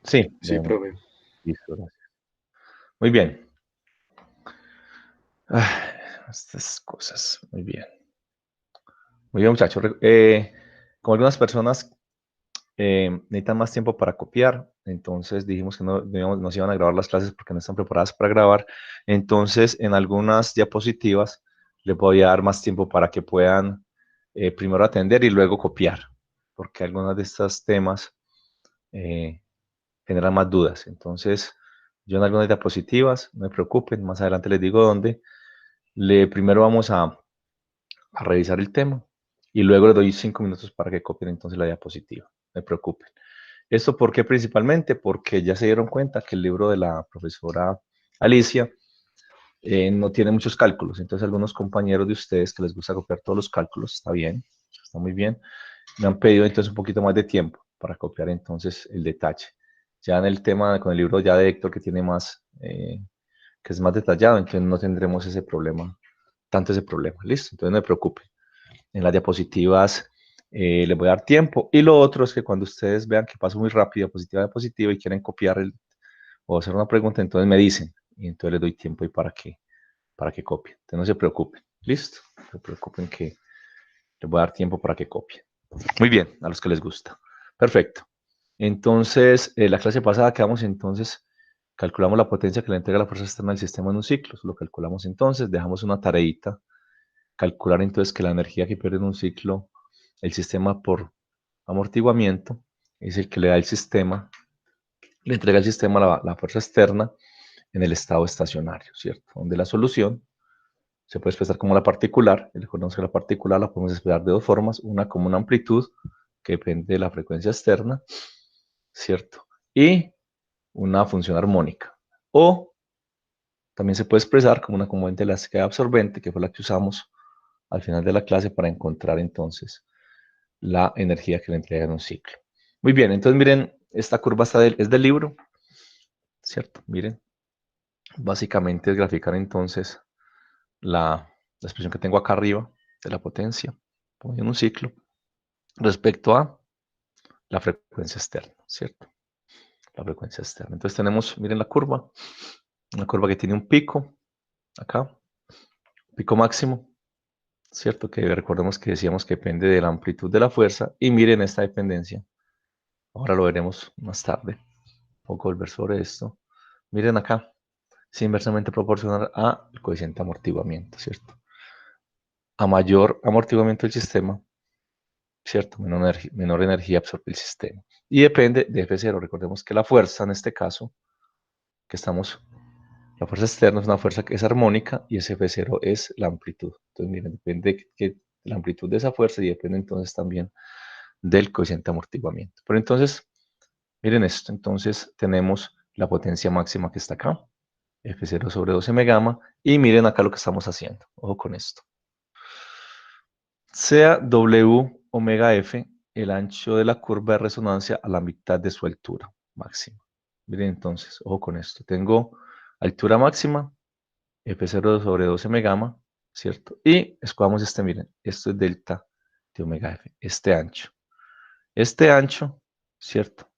Sí, Sí, de profe. listo, gracias. Muy bien. Estas cosas, muy bien. Muy bien, muchachos. Como algunas personas necesitan más tiempo para copiar, entonces dijimos que nos iban a grabar las clases porque no están preparadas para grabar. Entonces, en algunas diapositivas les voy a dar más tiempo para que puedan primero atender y luego copiar, porque algunos de estos temas eh, generan más dudas. Entonces, yo en algunas diapositivas, no me preocupen, más adelante les digo dónde. Primero vamos a revisar el tema y luego les doy 5 minutos para que copien entonces la diapositiva. No me preocupen. ¿Esto por qué principalmente? Porque ya se dieron cuenta que el libro de la profesora Alicia no tiene muchos cálculos. Entonces, algunos compañeros de ustedes que les gusta copiar todos los cálculos, está bien, está muy bien, me han pedido entonces un poquito más de tiempo para copiar entonces el detalle. Ya en el tema con el libro ya de Héctor que tiene más, que es más detallado, entonces no tendremos ese problema, tanto ese problema. Listo, entonces no me preocupe. En las diapositivas les voy a dar tiempo. Y lo otro es que cuando ustedes vean que paso muy rápido, diapositiva a diapositiva y quieren copiar o hacer una pregunta, entonces me dicen y entonces les doy tiempo y para que copien. Entonces no se preocupen. Listo, no se preocupen que les voy a dar tiempo para que copien. Muy bien, a los que les gusta. Perfecto. Entonces, la clase pasada quedamos entonces, calculamos la potencia que le entrega la fuerza externa al sistema en un ciclo. Lo calculamos entonces, dejamos una tareita, calcular entonces que la energía que pierde en un ciclo el sistema por amortiguamiento es el que le da el sistema, le entrega al sistema la fuerza externa en el estado estacionario, ¿cierto? Donde la solución se puede expresar como la particular, y recordemos que la particular la podemos expresar de dos formas, una como una amplitud, que depende de la frecuencia externa, ¿cierto? Y una función armónica. O también se puede expresar como una componente elástica absorbente, que fue la que usamos al final de la clase para encontrar entonces la energía que le entrega en un ciclo. Muy bien, entonces miren, esta curva es del libro, ¿cierto? Miren, básicamente es graficar entonces la expresión que tengo acá arriba de la potencia en un ciclo respecto a la frecuencia externa, ¿cierto? La frecuencia externa. Entonces tenemos, miren la curva, una curva que tiene un pico acá, pico máximo, ¿cierto? Que recordemos que decíamos que depende de la amplitud de la fuerza y miren esta dependencia. Ahora lo veremos más tarde. Un poco volver sobre esto. Miren acá, es inversamente proporcional al coeficiente de amortiguamiento, ¿cierto? A mayor amortiguamiento del sistema, ¿cierto? Menor energía absorbe el sistema. Y depende de F0. Recordemos que la fuerza, en este caso, que estamos, la fuerza externa es una fuerza que es armónica y ese F0 es la amplitud. Entonces, miren, depende de la amplitud de esa fuerza y depende entonces también del coeficiente de amortiguamiento. Pero entonces, miren esto. Entonces, tenemos la potencia máxima que está acá, F0 sobre 12 gamma, y miren acá lo que estamos haciendo. Ojo con esto. Sea W omega F el ancho de la curva de resonancia a la mitad de su altura máxima. Miren entonces, ojo con esto. Tengo altura máxima, F0 sobre 12 gamma, ¿cierto? Y escogamos este, miren, esto es delta de omega F, este ancho. Este ancho, ¿cierto?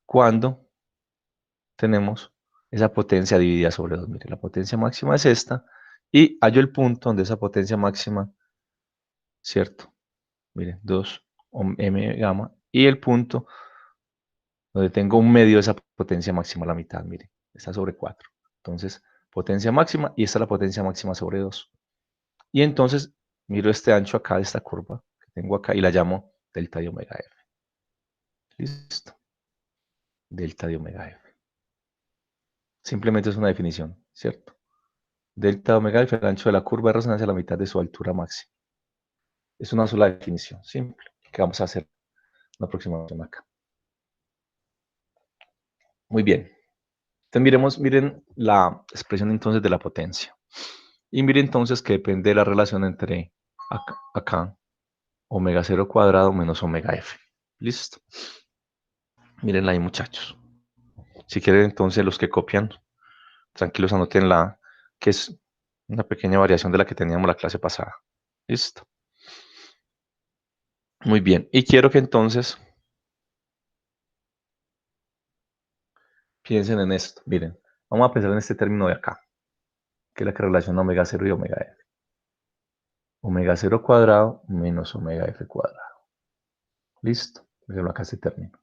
Cuando tenemos esa potencia dividida sobre 2. Miren, la potencia máxima es esta y hallo el punto donde esa potencia máxima, ¿cierto? Miren, 2 m gamma y el punto donde tengo un medio de esa potencia máxima a la mitad, miren, está sobre 4. Entonces, potencia máxima y esta es la potencia máxima sobre 2. Y entonces miro este ancho acá de esta curva que tengo acá y la llamo delta de omega f. Listo. Delta de omega f. Simplemente es una definición, ¿cierto? Delta de omega f, el ancho de la curva de resonancia a la mitad de su altura máxima. Es una sola definición, simple, que vamos a hacer una aproximación acá. Muy bien. Entonces miren la expresión entonces de la potencia. Y miren entonces que depende de la relación entre acá omega 0 cuadrado menos omega f. Listo. Mírenla ahí, muchachos. Si quieren, entonces, los que copian, tranquilos, anoten que es una pequeña variación de la que teníamos la clase pasada. Listo. Muy bien. Y quiero que entonces piensen en esto. Miren, vamos a pensar en este término de acá, que es la que relaciona omega cero y omega f. Omega cero cuadrado menos omega f cuadrado. Listo. Déjenlo acá este término.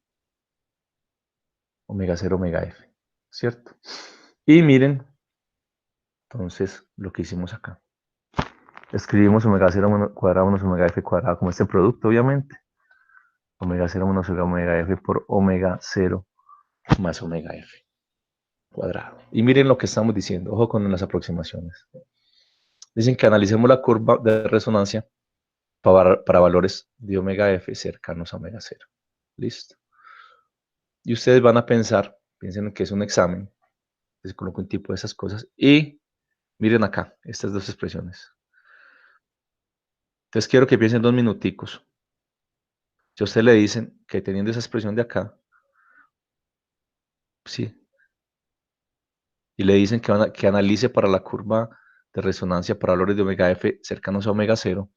Omega cero, omega f. ¿Cierto? Y miren, entonces, lo que hicimos acá. Escribimos omega cero cuadrado menos omega f cuadrado como este producto, obviamente. Omega cero menos omega f por omega cero más omega f cuadrado. Y miren lo que estamos diciendo. Ojo con las aproximaciones. Dicen que analicemos la curva de resonancia para valores de omega f cercanos a omega cero. Listo. Y ustedes van a pensar, piensen que es un examen, les coloco un tipo de esas cosas y miren acá, estas dos expresiones. Entonces quiero que piensen 2 minuticos. Si a usted le dicen que teniendo esa expresión de acá, sí, y le dicen que analice para la curva de resonancia para valores de omega f cercanos a omega cero,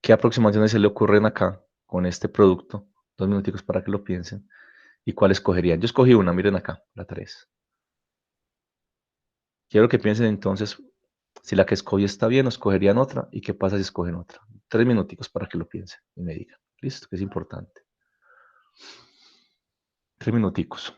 ¿qué aproximaciones se le ocurren acá con este producto? 2 minuticos para que lo piensen. ¿Y cuál escogerían? Yo escogí una, miren acá, la 3. Quiero que piensen entonces si la que escogí está bien o escogerían otra y qué pasa si escogen otra. 3 minuticos para que lo piensen y me digan. Listo, que es importante. 3 minuticos.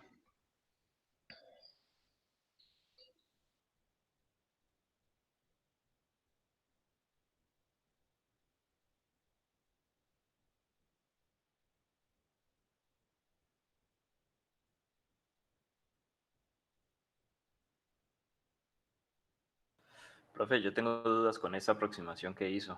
Profe, yo tengo dudas con esta aproximación que hizo.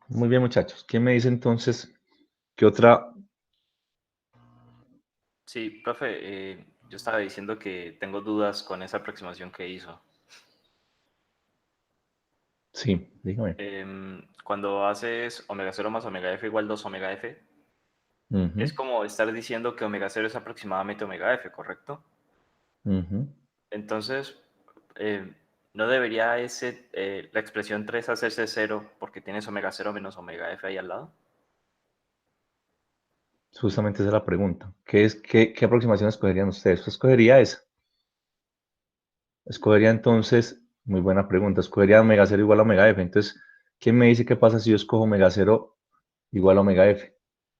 Muy bien, muchachos. ¿Quién me dice entonces qué otra? Sí, profe, yo estaba diciendo que tengo dudas con esa aproximación que hizo. Sí, dígame. Cuando haces omega cero más omega f igual 2 omega f, Ujú, es como estar diciendo que omega cero es aproximadamente omega f, ¿correcto? ujú. Entonces, ¿no debería la expresión 3 hacerse cero porque tienes omega cero menos omega f ahí al lado? Justamente esa es la pregunta. ¿Qué aproximación escogerían ustedes? Yo escogería esa. Escogería entonces, muy buena pregunta, escogería omega cero igual a omega f. Entonces, ¿quién me dice qué pasa si yo escojo omega cero igual a omega f?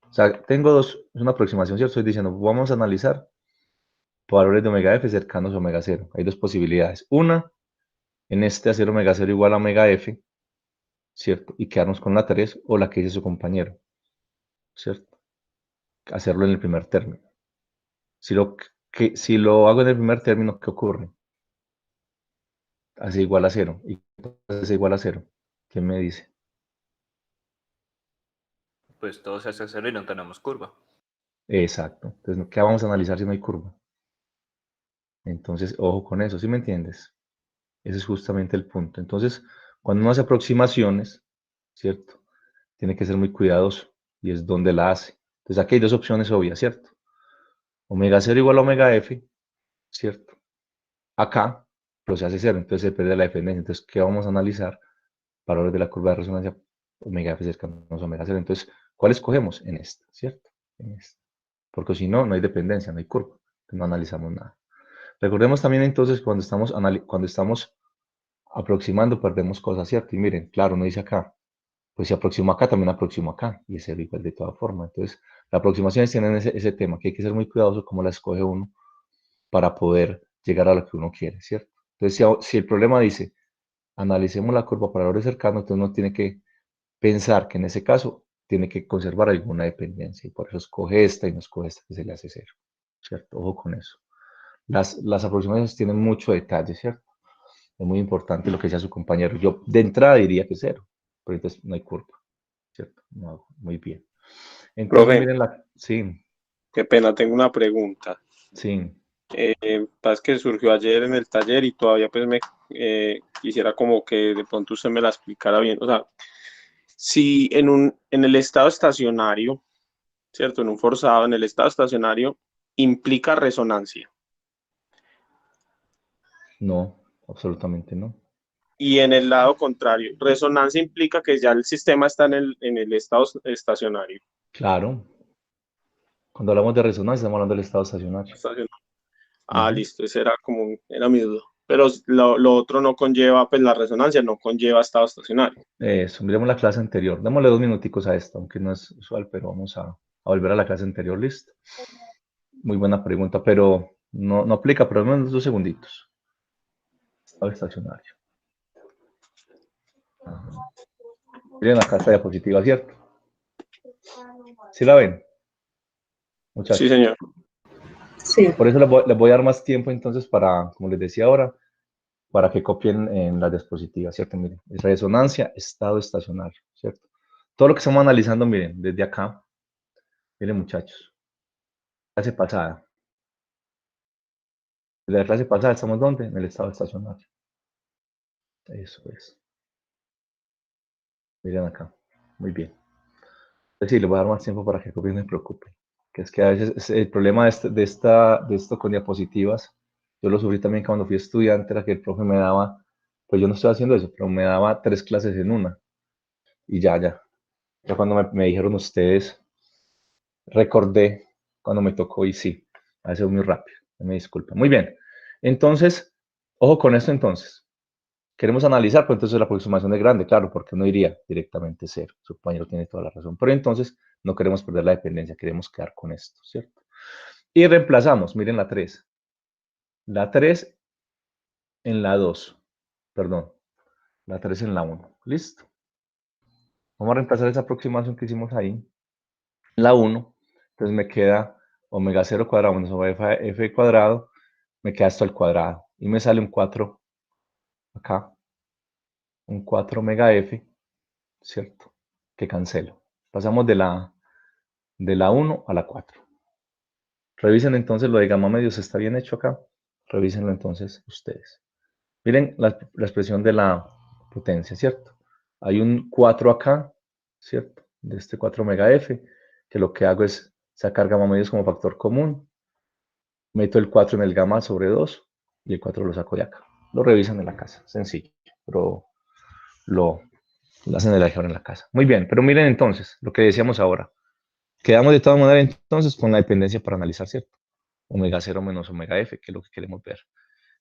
O sea, tengo dos, es una aproximación, ¿cierto? Estoy diciendo, vamos a analizar valores de omega f cercanos a omega cero. Hay dos posibilidades. Una, en este hacer omega cero igual a omega f, ¿cierto? Y quedarnos con la 3 o la que dice su compañero, ¿cierto? Hacerlo en el primer término. Si lo hago en el primer término, ¿qué ocurre? Hace igual a cero. ¿Y hace igual a cero? ¿Quién me dice? Pues todo se hace cero y no tenemos curva. Exacto. Entonces, ¿qué vamos a analizar si no hay curva? Entonces, ojo con eso, ¿sí me entiendes? Ese es justamente el punto. Entonces, cuando uno hace aproximaciones, ¿cierto? Tiene que ser muy cuidadoso y es donde la hace. Entonces, aquí hay dos opciones obvias, ¿cierto? Omega cero igual a omega f, ¿cierto? Acá, pero se hace cero, entonces se pierde la dependencia. Entonces, ¿qué vamos a analizar? Valores de la curva de resonancia omega F cercanos a omega 0. Entonces, ¿cuál escogemos? En esta, ¿cierto? En esta. Porque si no, no hay dependencia, no hay curva. No analizamos nada. Recordemos también entonces cuando estamos aproximando, perdemos cosas, ¿cierto? Y miren, claro, no dice acá, pues si aproximo acá, también aproximo acá, y es cero igual de todas formas. Entonces, las aproximaciones tienen ese tema, que hay que ser muy cuidadoso cómo la escoge uno para poder llegar a lo que uno quiere, ¿cierto? Entonces, si el problema dice, analicemos la curva para valores cercanos, entonces uno tiene que pensar que en ese caso tiene que conservar alguna dependencia, y por eso escoge esta y no escoge esta que se le hace cero, ¿cierto? Ojo con eso. Las aproximaciones tienen mucho detalle, ¿cierto? Es muy importante lo que decía su compañero. Yo de entrada diría que cero, pero entonces no hay curva, ¿cierto? No, muy bien. Entonces, Profe, miren la... Sí, qué pena, tengo una pregunta. sí, Pasa que surgió ayer en el taller y todavía pues me quisiera como que de pronto usted me la explicara bien. O sea, si en el estado estacionario, ¿cierto? En un forzado, en el estado estacionario, implica resonancia. no, absolutamente no. Y en el lado contrario, resonancia implica que ya el sistema está en el estado estacionario. Claro, cuando hablamos de resonancia estamos hablando del estado estacionario. Estacionario. Ah, Ujú. listo, ese era como, era mi duda. Pero lo otro no conlleva, pues la resonancia no conlleva estado estacionario. Eso, miremos la clase anterior. Démosle 2 minuticos a esta, aunque no es usual, pero vamos a volver a la clase anterior, ¿listo? Muy buena pregunta, pero no aplica, pero menos 2 segunditos. Estado estacionario. Ajá. Miren acá esta diapositiva, ¿cierto? ¿Sí la ven, Sí, muchachos? señor. Sí. Por eso les voy a dar más tiempo entonces para, como les decía ahora, para que copien en las diapositivas, ¿cierto? Miren, es resonancia, estado estacionario, ¿cierto? Todo lo que estamos analizando, miren, desde acá, miren muchachos, clase pasada. Desde la clase pasada estamos ¿dónde? En el estado estacionario. Eso es. Miren acá. Muy bien. Es decir, les voy a dar más tiempo para que copien, no se preocupen. Que es que a veces el problema de esto con diapositivas, yo lo sufrí también cuando fui estudiante, era que el profe me daba, pues yo no estoy haciendo eso, pero me daba 3 clases en una. Y ya. Ya cuando me dijeron ustedes, recordé cuando me tocó y sí, a veces muy rápido. Me disculpa. Muy bien. Entonces, ojo con esto entonces. Queremos analizar, pues entonces la aproximación es grande, claro, porque no iría directamente cero. Su compañero tiene toda la razón. Pero entonces no queremos perder la dependencia, queremos quedar con esto, ¿cierto? Y reemplazamos, miren la 3. La 3 en la 2, perdón, la 3 en la 1. ¿Listo? Vamos a reemplazar esa aproximación que hicimos ahí. En la 1, entonces me queda omega 0 cuadrado menos omega f cuadrado, me queda esto al cuadrado. Y me sale un 4 acá, un 4 omega f, ¿cierto? Que cancelo. Pasamos de la 1 a la 4. Revisen entonces lo de gamma medios, ¿está bien hecho acá? Revísenlo entonces ustedes. Miren la expresión de la potencia, ¿cierto? Hay un 4 acá, ¿cierto? De este 4 omega f, que lo que hago es sacar gamma medios como factor común, meto el 4 en el gamma sobre 2 y el 4 lo saco de acá. Lo revisan en la casa, sencillo, pero lo hacen el álgebra en la casa. Muy bien, pero miren entonces lo que decíamos ahora. Quedamos de todas maneras entonces con la dependencia para analizar, ¿cierto? Omega 0 menos omega f, que es lo que queremos ver.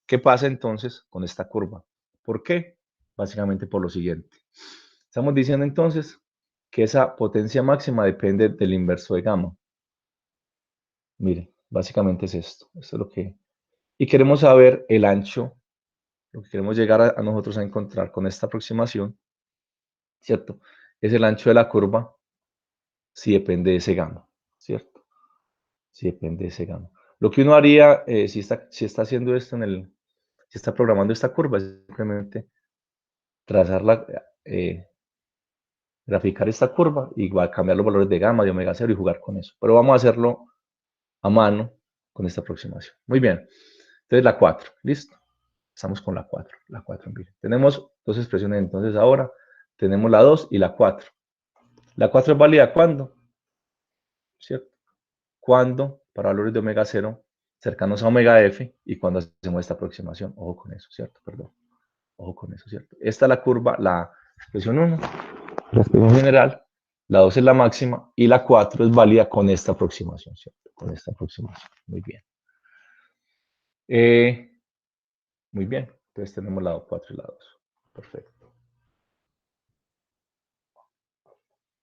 ¿Qué pasa entonces con esta curva? ¿Por qué? Básicamente por lo siguiente. Estamos diciendo entonces que esa potencia máxima depende del inverso de gamma. Miren, básicamente es esto. Esto es lo que... Y queremos saber el ancho, lo que queremos llegar a nosotros a encontrar con esta aproximación, ¿cierto? Es el ancho de la curva si depende de ese gamma, ¿cierto? Si depende de ese gamma. Lo que uno haría si está haciendo esto si está programando esta curva, es simplemente trazarla, graficar esta curva y va a cambiar los valores de gamma, de omega 0 y jugar con eso. Pero vamos a hacerlo a mano con esta aproximación. Muy bien. Entonces la 4, ¿listo? Estamos con la 4, miren. Tenemos dos expresiones entonces ahora. Tenemos la 2 y la 4. La 4 es válida ¿cuándo? ¿Cierto? Cuando para valores de omega 0 cercanos a omega f y cuando hacemos esta aproximación. Ojo con eso, ¿cierto? Perdón. Ojo con eso, ¿cierto? Esta es la curva, la expresión 1. la expresión general, la 2 es la máxima y la 4 es válida con esta aproximación, ¿cierto? Con esta aproximación. Muy bien. Muy bien. Entonces tenemos la 4 y la 2. Perfecto.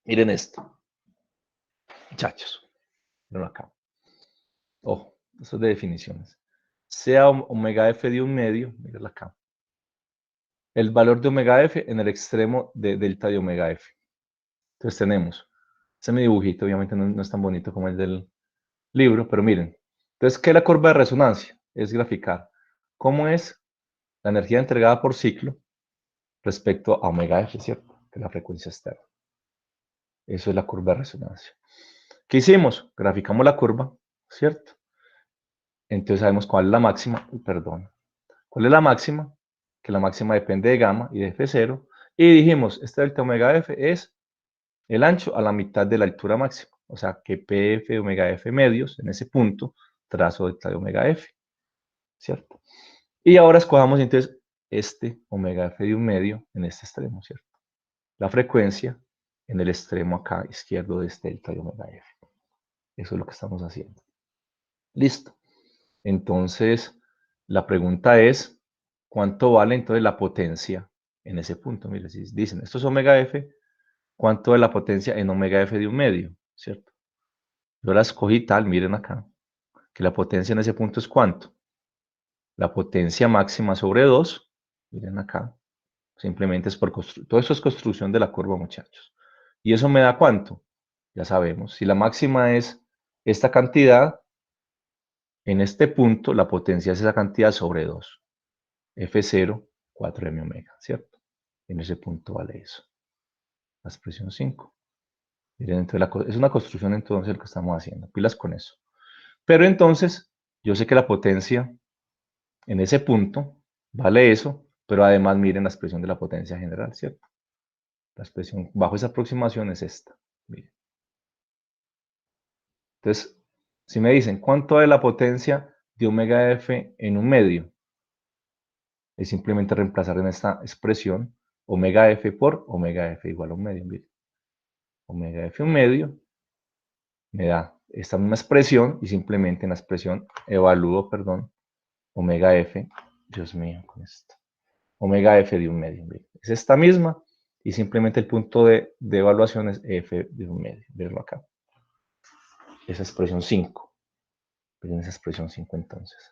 Miren esto. Muchachos. Miren acá. Ojo, eso es de definiciones. Sea omega f de 1/2, miren acá. El valor de omega f en el extremo de delta de omega f. Entonces tenemos, este es mi dibujito, obviamente no es tan bonito como el del libro, pero miren. Entonces, ¿qué es la curva de resonancia? Es graficar cómo es la energía entregada por ciclo respecto a omega f, ¿cierto? Que es la frecuencia externa. Eso es la curva de resonancia. ¿Qué hicimos? Graficamos la curva, ¿cierto? Entonces sabemos cuál es la máxima, perdón. ¿Cuál es la máxima? Que la máxima depende de gamma y de F0. Y dijimos, este delta omega f es el ancho a la mitad de la altura máxima. O sea, que PF de omega f medios, en ese punto, trazo delta de omega f, ¿cierto? Y ahora escojamos entonces este omega f de 1/2 en este extremo, ¿cierto? La frecuencia en el extremo acá izquierdo de este delta de omega f. Eso es lo que estamos haciendo. Listo. Entonces, la pregunta es, ¿cuánto vale entonces la potencia en ese punto? Miren, si dicen, esto es omega f, ¿cuánto es la potencia en omega f de 1/2? ¿Cierto? Yo la escogí tal, miren acá, que la potencia en ese punto es ¿cuánto? La potencia máxima sobre 2, miren acá, simplemente es por construcción. Todo eso es construcción de la curva, muchachos. ¿Y eso me da cuánto? Ya sabemos, si la máxima es esta cantidad, en este punto la potencia es esa cantidad sobre 2. F0, 4m omega, ¿cierto? En ese punto vale eso. La expresión 5. Miren, entonces es una construcción entonces lo que estamos haciendo. Pilas con eso. Pero entonces, yo sé que la potencia en ese punto vale eso, pero además miren la expresión de la potencia general, ¿cierto? La expresión bajo esa aproximación es esta. Miren. Entonces, si me dicen, ¿cuánto es la potencia de omega f en 1/2? Es simplemente reemplazar en esta expresión omega f por omega f igual a 1/2. Miren. Omega f 1/2 me da esta misma expresión y simplemente en la expresión evalúo, perdón, omega f, Dios mío, con esto, omega f de 1/2. Miren. Es esta misma y simplemente el punto de evaluación es f de 1/2. Verlo acá. Esa expresión 5. Miren esa expresión 5 entonces.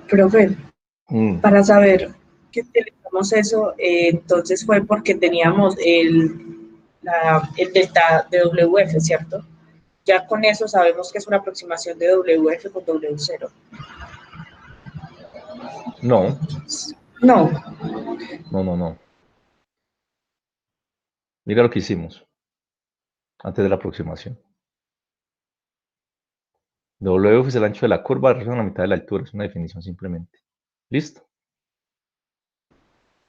Profe, para saber que utilizamos eso, entonces fue porque teníamos el delta de WF, ¿cierto? Ya con eso sabemos que es una aproximación de WF con W0. No. No. No. Mira lo que hicimos antes de la aproximación. WF es el ancho de la curva de la mitad de la altura. Es una definición simplemente. ¿Listo?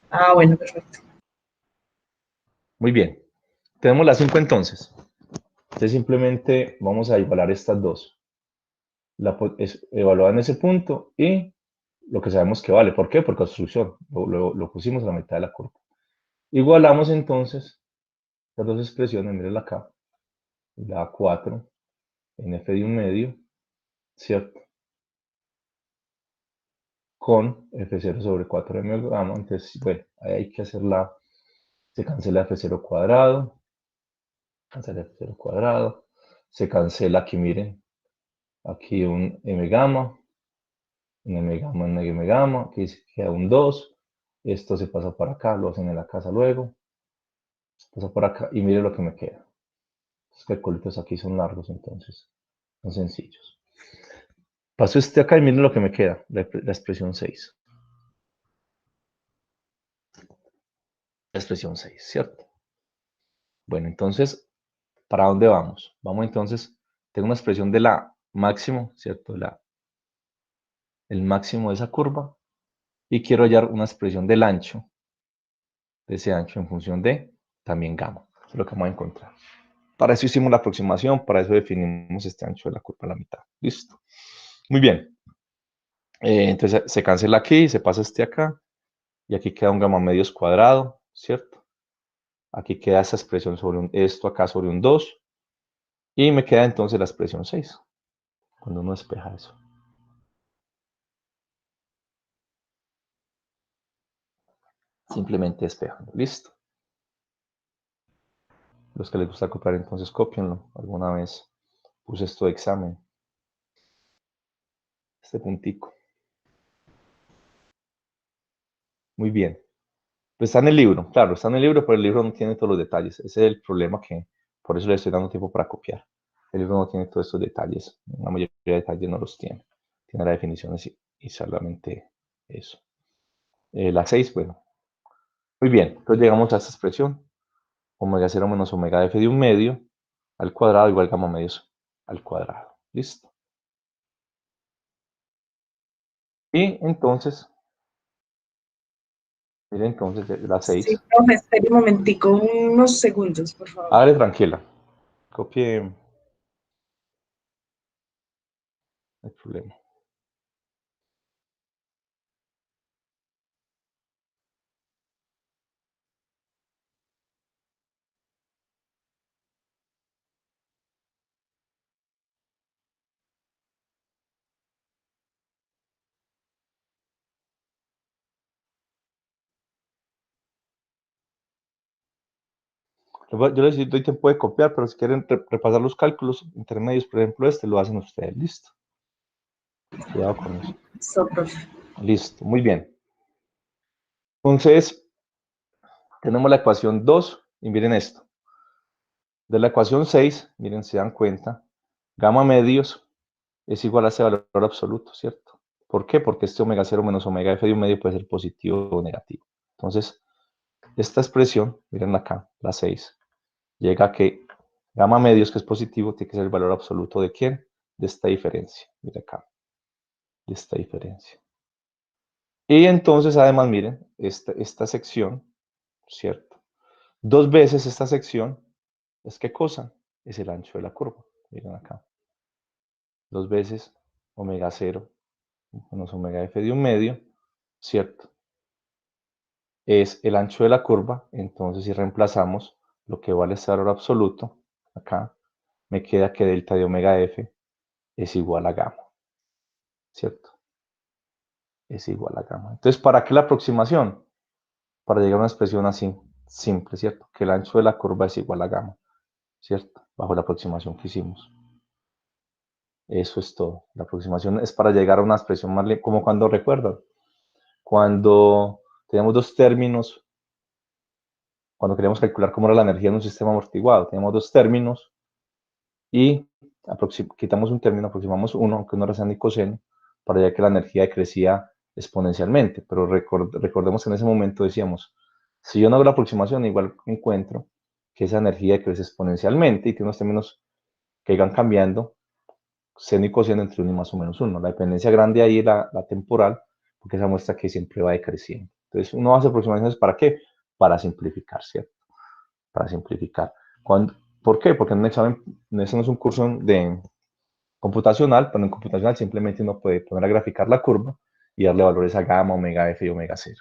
Ah, bueno, perfecto. Muy bien. Tenemos las 5 entonces. Entonces simplemente vamos a igualar estas dos. Evaluada en ese punto y lo que sabemos que vale. ¿Por qué? Por construcción. Lo pusimos a la mitad de la curva. Igualamos entonces las dos expresiones. Mírenla acá. La 4 en f de 1/2, ¿cierto? Con f0 sobre 4m gamma. Entonces, bueno, ahí hay que hacerla. Se cancela f0 cuadrado. Cancela f0 cuadrado. Se cancela aquí, miren. Aquí un m gamma. Un m gamma, un m gamma. Aquí queda un 2. Esto se pasa para acá. Lo hacen en la casa luego. Se pasa por acá. Y miren lo que me queda. Los calculitos aquí son largos, entonces. Son sencillos. Paso este acá y miren lo que me queda. La expresión 6. La expresión 6, ¿cierto? Bueno, entonces, ¿para dónde vamos? Vamos entonces, tengo una expresión de la máximo, ¿cierto? El máximo de esa curva. Y quiero hallar una expresión del ancho, de ese ancho en función de también gamma. Eso es lo que vamos a encontrar. Para eso hicimos la aproximación, para eso definimos este ancho de la curva a la mitad. Listo. Muy bien. Entonces se cancela aquí, se pasa este acá. Y aquí queda un gamma medios cuadrado, ¿cierto? Aquí queda esa expresión sobre esto acá sobre un 2. Y me queda entonces la expresión 6. Cuando uno despeja eso. Simplemente despejando. Listo. Los que les gusta copiar, entonces cópienlo. Alguna vez puse esto de examen. Este puntico. Muy bien. Pues está en el libro, claro, está en el libro, pero el libro no tiene todos los detalles. Ese es el problema que, por eso le estoy dando tiempo para copiar. El libro no tiene todos estos detalles. La mayoría de detalles no los tiene. Tiene las definiciones y solamente eso. La 6, bueno. Muy bien, entonces llegamos a esta expresión. Omega 0 menos omega f de un medio al cuadrado igual gamma medios al cuadrado. Listo. Y entonces, mire entonces la 6. Sí, profe, espere un momentico, unos segundos, por favor. Hágale tranquila. Copie. No hay problema. Yo les doy tiempo de copiar, pero si quieren repasar los cálculos intermedios, por ejemplo este, lo hacen ustedes. Listo. Cuidado con eso. So, profe. Listo, muy bien. Entonces, tenemos la ecuación 2 y miren esto. De la ecuación 6, miren, se dan cuenta, gamma medios es igual a ese valor absoluto, ¿cierto? ¿Por qué? Porque este omega 0 menos omega f de un medio puede ser positivo o negativo. Entonces, esta expresión, miren acá, la 6, llega a que gamma medios, que es positivo, tiene que ser el valor absoluto de ¿quién? De esta diferencia. Miren acá, de esta diferencia. Y entonces, además, miren, esta sección, ¿cierto? Dos veces esta sección, ¿es qué cosa? Es el ancho de la curva. Miren acá. Dos veces omega 0 menos omega f de un medio, ¿cierto? Es el ancho de la curva. Entonces, si reemplazamos lo que vale este valor absoluto, acá, me queda que delta de omega f es igual a gamma, ¿cierto? Es igual a gamma. Entonces, ¿para qué la aproximación? Para llegar a una expresión así, simple, ¿cierto? Que el ancho de la curva es igual a gamma, ¿cierto? Bajo la aproximación que hicimos. Eso es todo. La aproximación es para llegar a una expresión más, como cuando recuerdan, cuando tenemos dos términos, cuando queremos calcular cómo era la energía en un sistema amortiguado, tenemos dos términos y quitamos un término, aproximamos uno, aunque no era seno ni coseno, para ya que la energía decrecía exponencialmente. Pero recordemos que en ese momento decíamos, si yo no hago la aproximación, igual encuentro que esa energía crece exponencialmente y que unos términos que iban cambiando, seno y coseno entre 1 y más o menos 1. La dependencia grande ahí es la temporal, porque esa muestra que siempre va decreciendo. Entonces, uno hace aproximaciones ¿para qué? Para simplificar, ¿cierto? Para simplificar. ¿Por qué? Porque en un examen, ese no es un curso de computacional, pero en computacional simplemente uno puede poner a graficar la curva y darle valores a gamma, omega f y omega 0.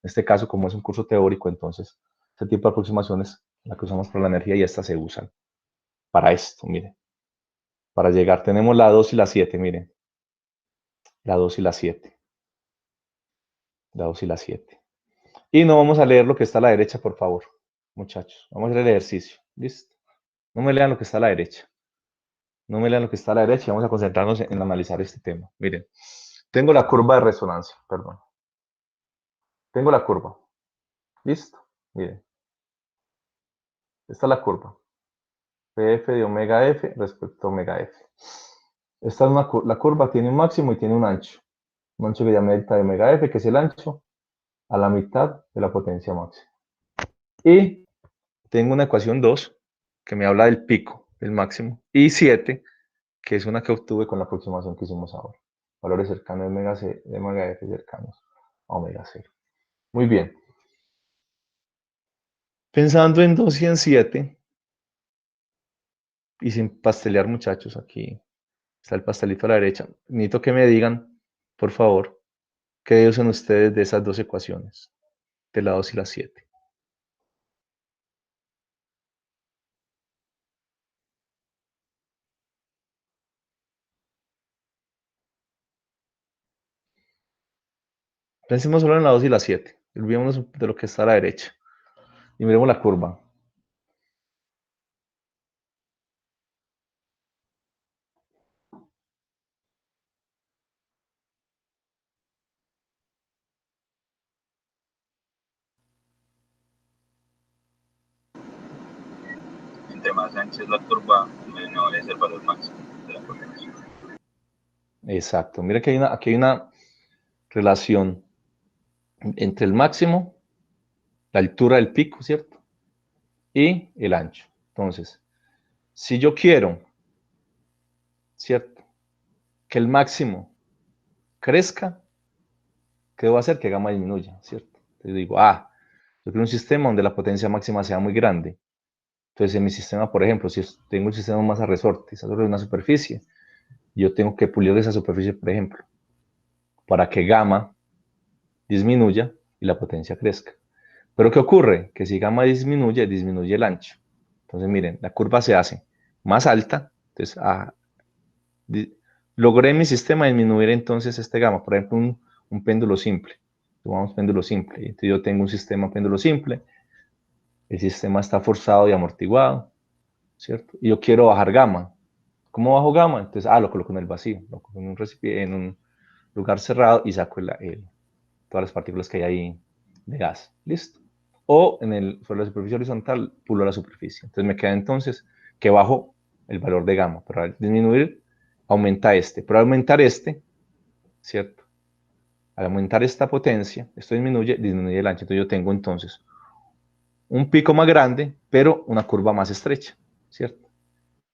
En este caso, como es un curso teórico, entonces, este tipo de aproximaciones, la que usamos para la energía, y estas se usan para esto, miren. Para llegar, tenemos la 2 y la 7, miren. La 2 y la 7. La 2 y la 7. Y no vamos a leer lo que está a la derecha, por favor, muchachos. Vamos a leer el ejercicio. ¿Listo? No me lean lo que está a la derecha. No me lean lo que está a la derecha y vamos a concentrarnos en analizar este tema. Miren, tengo la curva de resonancia, perdón. Tengo la curva. ¿Listo? Miren. Esta es la curva. Pf de omega f respecto a omega f. Esta es la curva tiene un máximo y tiene un ancho. Un ancho que llama delta de omega f, que es el ancho a la mitad de la potencia máxima. Y tengo una ecuación 2 que me habla del pico, del máximo, y 7, que es una que obtuve con la aproximación que hicimos ahora. Valores cercanos de omega f cercanos a omega 0. Muy bien. Pensando en 2 y en 7, y sin pastelear, muchachos, aquí está el pastelito a la derecha. Necesito que me digan, por favor, qué deducen ustedes de esas dos ecuaciones, de la 2 y la 7. Pensemos solo en la 2 y la 7. Olvidémonos de lo que está a la derecha. Y miremos la curva. Entre más ancha es la curva, menor es el valor máximo de la potencia. Exacto. Mira que aquí hay una relación entre el máximo, la altura del pico, ¿cierto? Y el ancho. Entonces, si yo quiero, ¿cierto? Que el máximo crezca, ¿qué debo hacer? Que gamma disminuya, ¿cierto? Entonces digo, yo quiero un sistema donde la potencia máxima sea muy grande. Entonces, en mi sistema, por ejemplo, si tengo un sistema masa resorte, sobre una superficie, yo tengo que pulir esa superficie, por ejemplo, para que gamma disminuya y la potencia crezca. Pero ¿qué ocurre? Que si gamma disminuye, disminuye el ancho. Entonces, miren, la curva se hace más alta. Entonces, logré en mi sistema disminuir entonces este gamma. Por ejemplo, un péndulo simple. Tomamos péndulo simple. Entonces, yo tengo un sistema péndulo simple. El sistema está forzado y amortiguado, ¿cierto? Y yo quiero bajar gamma. ¿Cómo bajo gamma? Entonces, lo coloco en el vacío. Lo coloco en un lugar cerrado y saco todas las partículas que hay ahí de gas. ¿Listo? O sobre la superficie horizontal, pulo la superficie. Entonces me queda entonces que bajo el valor de gamma. Pero al disminuir, aumenta este. Pero al aumentar este, ¿cierto? Al aumentar esta potencia, esto disminuye el ancho. Entonces yo tengo entonces un pico más grande, pero una curva más estrecha, ¿cierto?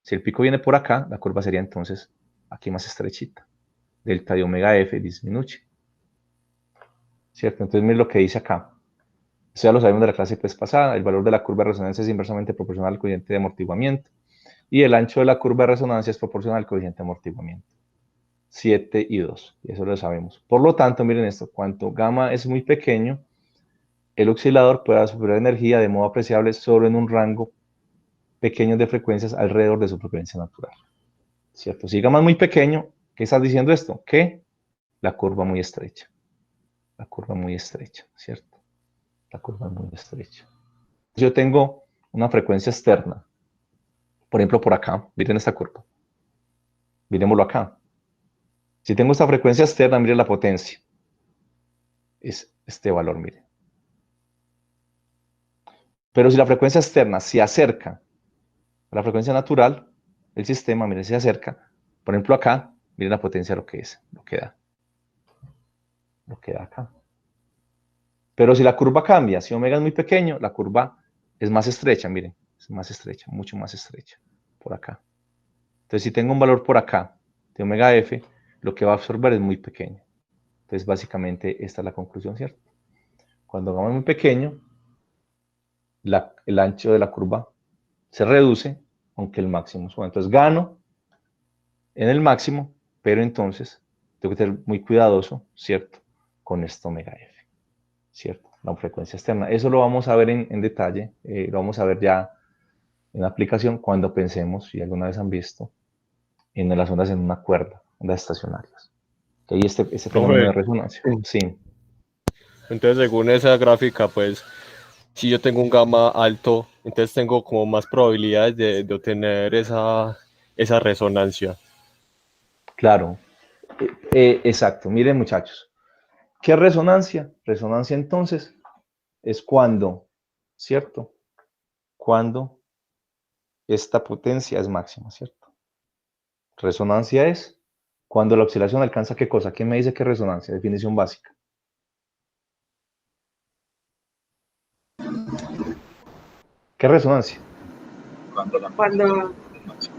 Si el pico viene por acá, la curva sería entonces aquí más estrechita. Delta de omega F disminuye, ¿cierto? Entonces miren lo que dice acá. Eso ya lo sabemos de la clase pasada. El valor de la curva de resonancia es inversamente proporcional al coeficiente de amortiguamiento. Y el ancho de la curva de resonancia es proporcional al coeficiente de amortiguamiento. 7 y 2. Y eso lo sabemos. Por lo tanto, miren esto. Cuanto gamma es muy pequeño, el oscilador puede superar energía de modo apreciable solo en un rango pequeño de frecuencias alrededor de su frecuencia natural. ¿Cierto? Si gamma es muy pequeño, ¿qué estás diciendo esto? Que la curva muy estrecha. La curva muy estrecha, ¿cierto? La curva muy estrecha. Yo tengo una frecuencia externa. Por ejemplo, por acá, miren esta curva. Miremoslo acá. Si tengo esta frecuencia externa, miren la potencia. Es este valor, miren. Pero si la frecuencia externa se acerca a la frecuencia natural, el sistema, miren, se acerca. Por ejemplo, acá, miren la potencia lo que es, lo que da. Lo que da acá. Pero si la curva cambia, si omega es muy pequeño, la curva es más estrecha, miren. Es más estrecha, mucho más estrecha. Por acá. Entonces, si tengo un valor por acá de omega F, lo que va a absorber es muy pequeño. Entonces, básicamente, esta es la conclusión, ¿cierto? Cuando gamma es muy pequeño, el ancho de la curva se reduce, aunque el máximo sube. Entonces, gano en el máximo, pero entonces tengo que ser muy cuidadoso, ¿cierto? Con esto omega F, ¿cierto? La frecuencia externa. Eso lo vamos a ver en detalle, lo vamos a ver ya en aplicación cuando pensemos, si alguna vez han visto, en las ondas en una cuerda, ondas estacionarias. Que hay este fenómeno de resonancia. Sí. Entonces, según esa gráfica, pues, si yo tengo un gamma alto, entonces tengo como más probabilidades de obtener esa resonancia. Claro, exacto. Miren, muchachos, ¿qué es resonancia? Resonancia entonces es cuando, ¿cierto? Cuando esta potencia es máxima, ¿cierto? Resonancia es cuando la oscilación alcanza ¿qué cosa? ¿Quién me dice qué es resonancia? Definición básica. ¿Qué es resonancia? Cuando la Cuando, es máxima.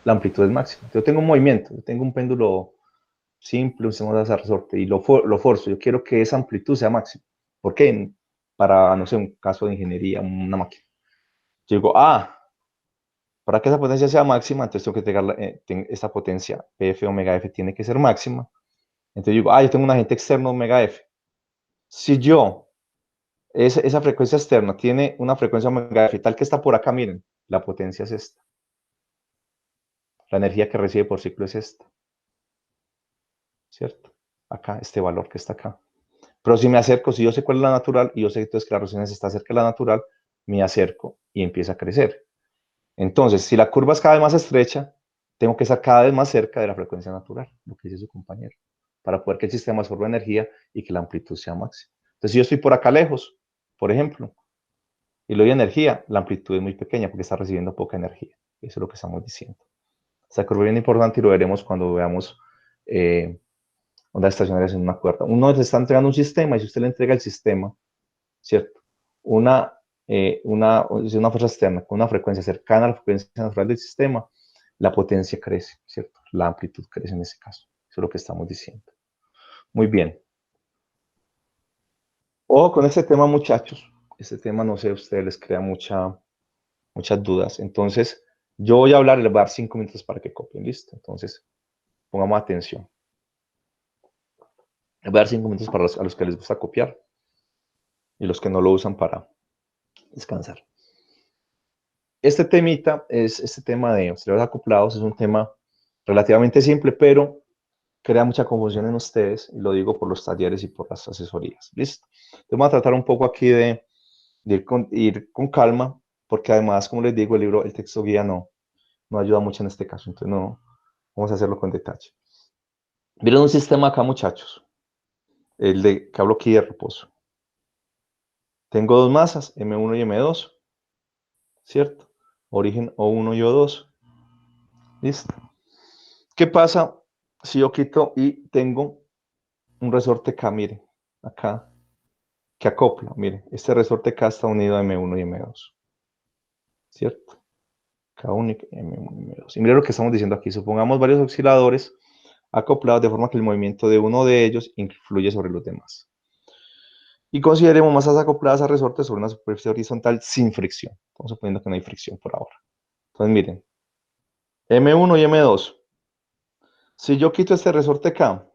La amplitud es máxima. Yo tengo un movimiento, yo tengo un péndulo simple, un sistema de resorte y lo forzo. Yo quiero que esa amplitud sea máxima. ¿Por qué? Para, no sé, un caso de ingeniería, una máquina. Yo digo, para que esa potencia sea máxima, entonces tengo que tener esta potencia, PF omega F, tiene que ser máxima. Entonces digo, yo tengo un agente externo omega F. Si esa frecuencia externa tiene una frecuencia omega F tal que está por acá, miren, la potencia es esta. La energía que recibe por ciclo es esta. ¿Cierto? Acá, este valor que está acá. Pero si me acerco, si yo sé cuál es la natural y yo sé entonces que la resolución está cerca de la natural, me acerco y empieza a crecer. Entonces, si la curva es cada vez más estrecha, tengo que estar cada vez más cerca de la frecuencia natural, lo que dice su compañero, para poder que el sistema absorba energía y que la amplitud sea máxima. Entonces, si yo estoy por acá lejos, por ejemplo, y le doy energía, la amplitud es muy pequeña porque está recibiendo poca energía. Eso es lo que estamos diciendo. Esta curva es bien importante y lo veremos cuando veamos ondas estacionarias en una cuerda. Uno le está entregando un sistema y si usted le entrega el sistema, ¿cierto? Una fuerza externa con una frecuencia cercana a la frecuencia natural del sistema, la potencia crece, ¿cierto? La amplitud crece en ese caso. Eso es lo que estamos diciendo. Muy bien. Ojo con este tema, muchachos. Este tema, no sé, a ustedes les crea muchas dudas. Entonces, yo voy a hablar, les voy a dar 5 minutos para que copien, ¿listo? Entonces, pongamos atención. Les voy a dar 5 minutos para a los que les gusta copiar y los que no lo usan para descansar. Este tema de osciladores acoplados es un tema relativamente simple, pero crea mucha confusión en ustedes, y lo digo por los talleres y por las asesorías. ¿Listo? Entonces vamos a tratar un poco aquí de ir con calma, porque además, como les digo, el texto guía no ayuda mucho en este caso, entonces no vamos a hacerlo con detalle. Miren un sistema acá, muchachos, que hablo aquí de reposo. Tengo dos masas, M1 y M2, ¿cierto? Origen O1 y O2. ¿Listo? ¿Qué pasa si yo quito y tengo un resorte K? Miren, acá, que acopla. Miren, este resorte K está unido a M1 y M2. ¿Cierto? K1 y M1 y M2. Y miren lo que estamos diciendo aquí. Supongamos varios osciladores acoplados de forma que el movimiento de uno de ellos influye sobre los demás. Y consideremos masas acopladas a resortes sobre una superficie horizontal sin fricción. Estamos suponiendo que no hay fricción por ahora. Entonces, miren, M1 y M2. Si yo quito este resorte K,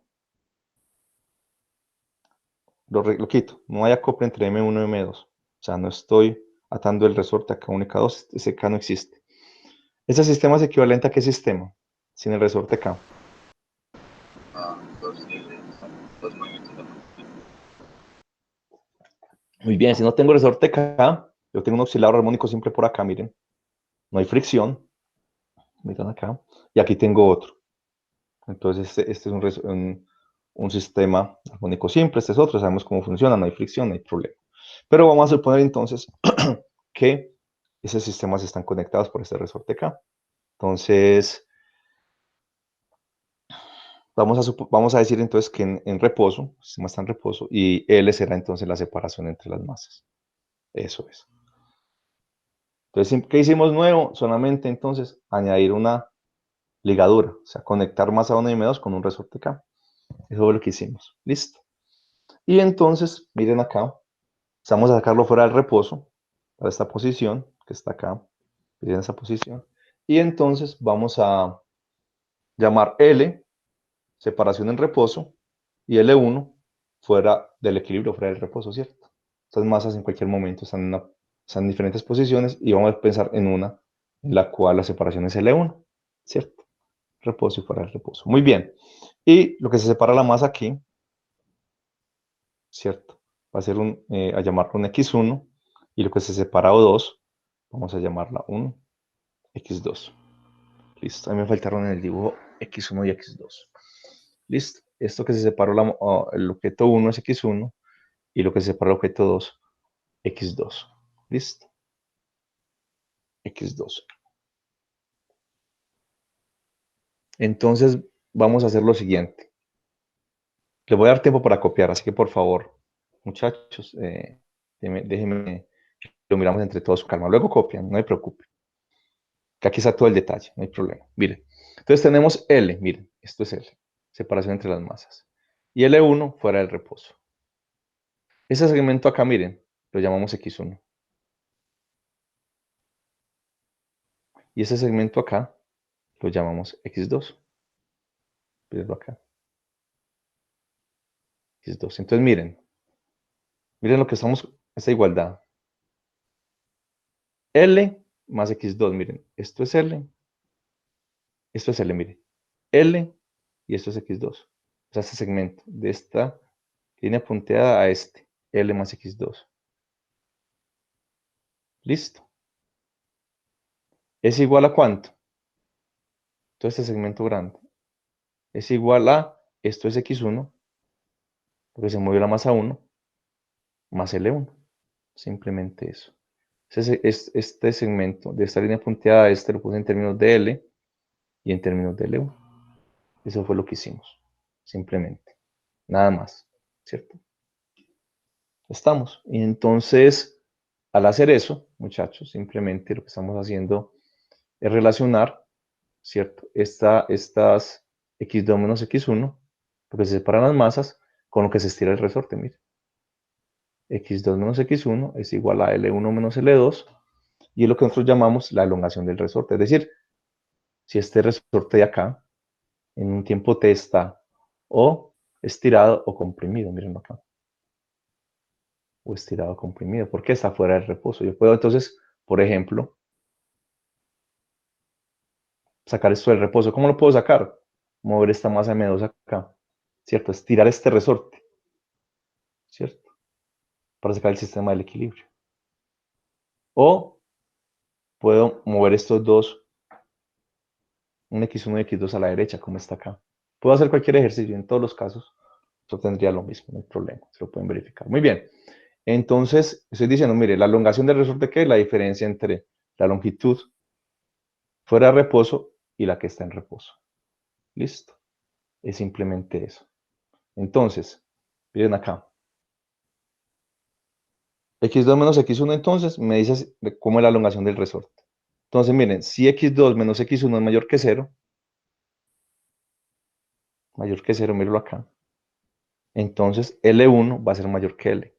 lo quito, no hay acople entre M1 y M2. O sea, no estoy atando el resorte a K1 y K2, ese K no existe. ¿Ese sistema es equivalente a qué sistema? Sin el resorte K. Dos movimientos de la Muy bien, si no tengo resorte K, yo tengo un oscilador armónico siempre por acá, miren. No hay fricción. Miren acá. Y aquí tengo otro. Entonces, este es un sistema armónico simple, este es otro, sabemos cómo funciona, no hay fricción, no hay problema. Pero vamos a suponer entonces que esos sistemas están conectados por este resorte K. Entonces, vamos a decir entonces que en reposo, el sistema está en reposo, y L será entonces la separación entre las masas. Eso es. Entonces, ¿qué hicimos nuevo? Solamente entonces añadir una ligadura, o sea, conectar masa 1 y M2 con un resorte K. Eso fue lo que hicimos. Listo. Y entonces, miren acá, vamos a sacarlo fuera del reposo, para esta posición, que está acá, miren esa posición. Y entonces vamos a llamar L, separación en reposo, y L1 fuera del equilibrio, fuera del reposo, ¿cierto? Estas masas en cualquier momento están en diferentes posiciones y vamos a pensar en una en la cual la separación es L1, ¿cierto? Reposo y fuera del reposo. Muy bien. Y lo que se separa la masa aquí, ¿cierto? Va a ser a llamarlo un X1, y lo que se separa O2, vamos a llamarla un X2. Listo, a mí me faltaron en el dibujo X1 y X2. Listo, esto que se separó el objeto 1 es X1 y lo que se separa el objeto 2, X2. Listo, X2. Entonces vamos a hacer lo siguiente. Les voy a dar tiempo para copiar, así que por favor, muchachos, déjenme, lo miramos entre todos con calma. Luego copian, no se preocupen. Que aquí está todo el detalle, no hay problema. Miren, entonces tenemos L, miren, esto es L, separación entre las masas. Y L1 fuera del reposo. Ese segmento acá, miren, lo llamamos X1. Y ese segmento acá lo llamamos X2. Mírenlo acá. X2. Entonces miren lo que estamos, esta igualdad. L más X2, miren, esto es L, esto es L, miren. L y esto es X2. O sea, este segmento de esta línea punteada a este, L más X2. Listo. ¿Es igual a cuánto? Todo este segmento grande. Es igual a, esto es X1, porque se movió la masa 1, más L1. Simplemente eso. Este segmento de esta línea punteada, este lo puse en términos de L y en términos de L1. Eso fue lo que hicimos. Simplemente. Nada más. ¿Cierto? Estamos. Y entonces, al hacer eso, muchachos, simplemente lo que estamos haciendo es relacionar, ¿cierto? Estas X2 menos X1, lo que se separan las masas, con lo que se estira el resorte, mire. X2 menos X1 es igual a L1 menos L2, y es lo que nosotros llamamos la elongación del resorte. Es decir, si este resorte de acá, en un tiempo t está o estirado o comprimido, miren acá. O estirado o comprimido, porque está fuera del reposo. Yo puedo entonces, por ejemplo, sacar esto del reposo. ¿Cómo lo puedo sacar? Mover esta masa M2 acá, ¿cierto? Estirar este resorte, ¿cierto? Para sacar el sistema del equilibrio. O puedo mover estos dos, un X1 y X2 a la derecha, como está acá. Puedo hacer cualquier ejercicio, en todos los casos, eso tendría lo mismo, no hay problema, se lo pueden verificar. Muy bien, entonces estoy diciendo, mire, la elongación del resorte, ¿qué es la diferencia entre la longitud fuera de reposo y la que está en reposo? Listo, es simplemente eso. Entonces, miren acá. X2 menos X1, entonces, me dice cómo es la elongación del resorte. Entonces, miren, si X2 menos X1 es mayor que 0, míralo acá. Entonces, L1 va a ser mayor que L.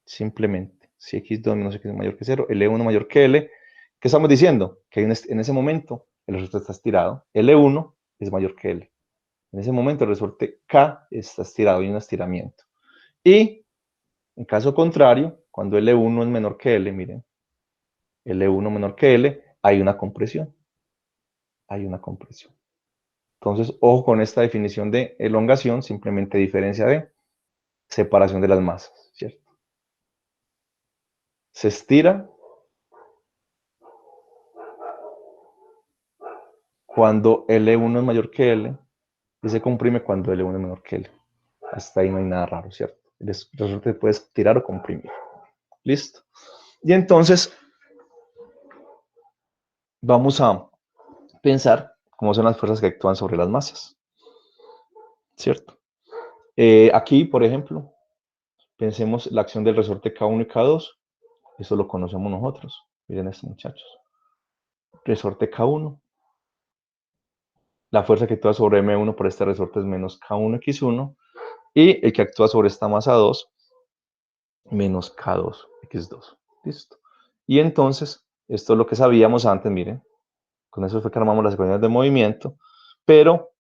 Simplemente, si X2 menos X1 es mayor que 0, L1 mayor que L. ¿Qué estamos diciendo? Que en ese momento el resorte está estirado. L1 es mayor que L. En ese momento el resorte K está estirado, hay un estiramiento. Y en caso contrario, cuando L1 es menor que L, miren, L1 menor que L, hay una compresión. Hay una compresión. Entonces, ojo con esta definición de elongación, simplemente diferencia de separación de las masas, ¿cierto? Se estira cuando L1 es mayor que L y se comprime cuando L1 es menor que L. Hasta ahí no hay nada raro, ¿cierto? El resorte puede estirar o comprimir. Listo. Y entonces, vamos a pensar cómo son las fuerzas que actúan sobre las masas, ¿cierto? Aquí, por ejemplo, pensemos la acción del resorte K1 y K2. Eso lo conocemos nosotros. Miren esto, muchachos. Resorte K1. La fuerza que actúa sobre M1 por este resorte es menos K1X1. Y el que actúa sobre esta masa 2, menos K2X2. Listo. Y entonces, esto es lo que sabíamos antes, miren. Con eso fue que armamos las ecuaciones de movimiento. Pero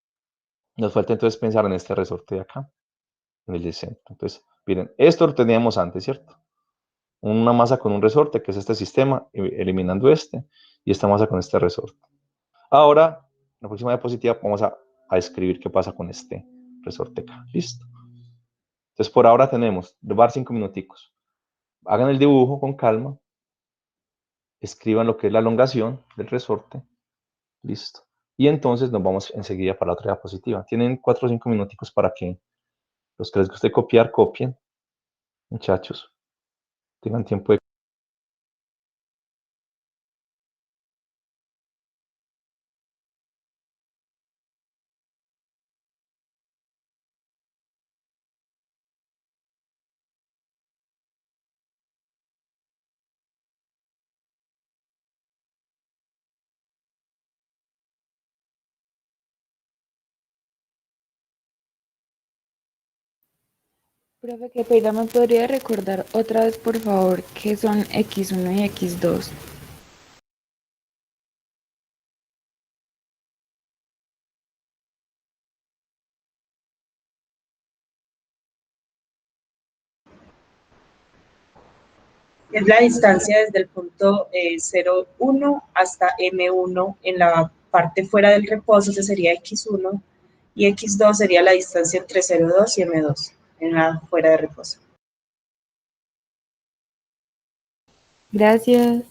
nos falta entonces pensar en este resorte de acá, en el de centro. Entonces, miren, esto lo teníamos antes, ¿cierto? Una masa con un resorte, que es este sistema, eliminando este, y esta masa con este resorte. Ahora, en la próxima diapositiva vamos a escribir qué pasa con este resorte acá. Listo. Entonces, por ahora tenemos, les voy a dar 5 minuticos. Hagan el dibujo con calma. Escriban lo que es la elongación del resorte. Listo. Y entonces nos vamos enseguida para la otra diapositiva. Tienen 4 o 5 minuticos para que los que les guste copiar, copien. Muchachos, tengan tiempo de... Profe, que Peida me podría recordar otra vez, por favor, qué son X1 y X2. Es la distancia desde el punto 0,1 hasta M1 en la parte fuera del reposo, ese sería X1, y X2 sería la distancia entre 0,2 y M2. en la fuera de reposo. Gracias.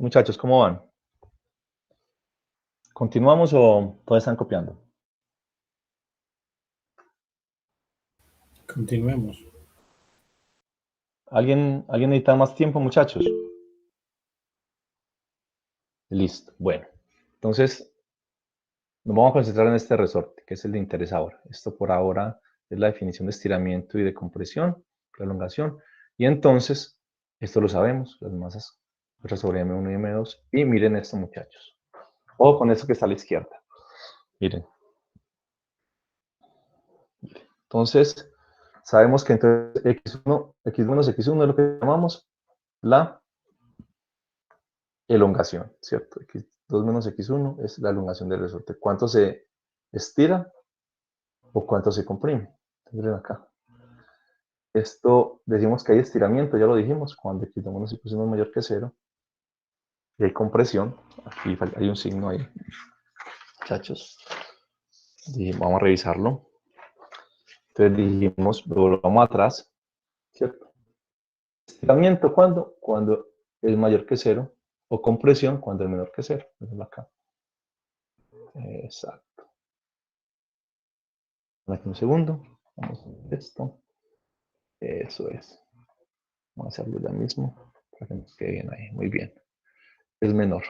Muchachos, ¿cómo van? ¿Continuamos o todavía están copiando? Continuemos. ¿Alguien necesita más tiempo, muchachos? Listo. Bueno, entonces nos vamos a concentrar en este resorte, que es el de interés ahora. Esto por ahora es la definición de estiramiento y de compresión, prolongación. Y entonces, esto lo sabemos, las masas sobre M1 y M2. Y miren esto, muchachos. Ojo con eso que está a la izquierda. Miren. Entonces, sabemos que entonces X1 menos X1 es lo que llamamos la elongación, ¿cierto? X2 menos X1 es la elongación del resorte. ¿Cuánto se estira o cuánto se comprime? Miren acá. Esto, decimos que hay estiramiento, ya lo dijimos, cuando X2 menos X1 es mayor que 0. Y hay compresión. Aquí hay un signo ahí, muchachos. Vamos a revisarlo. Entonces dijimos, volvamos atrás, ¿cierto? Estiramiento, ¿cuándo? Cuando es mayor que 0, o compresión cuando es menor que 0. Acá. Exacto. Aquí un segundo. Vamos a hacer esto. Eso es. Vamos a hacerlo ya mismo para que nos quede bien ahí. Muy bien. Es menor.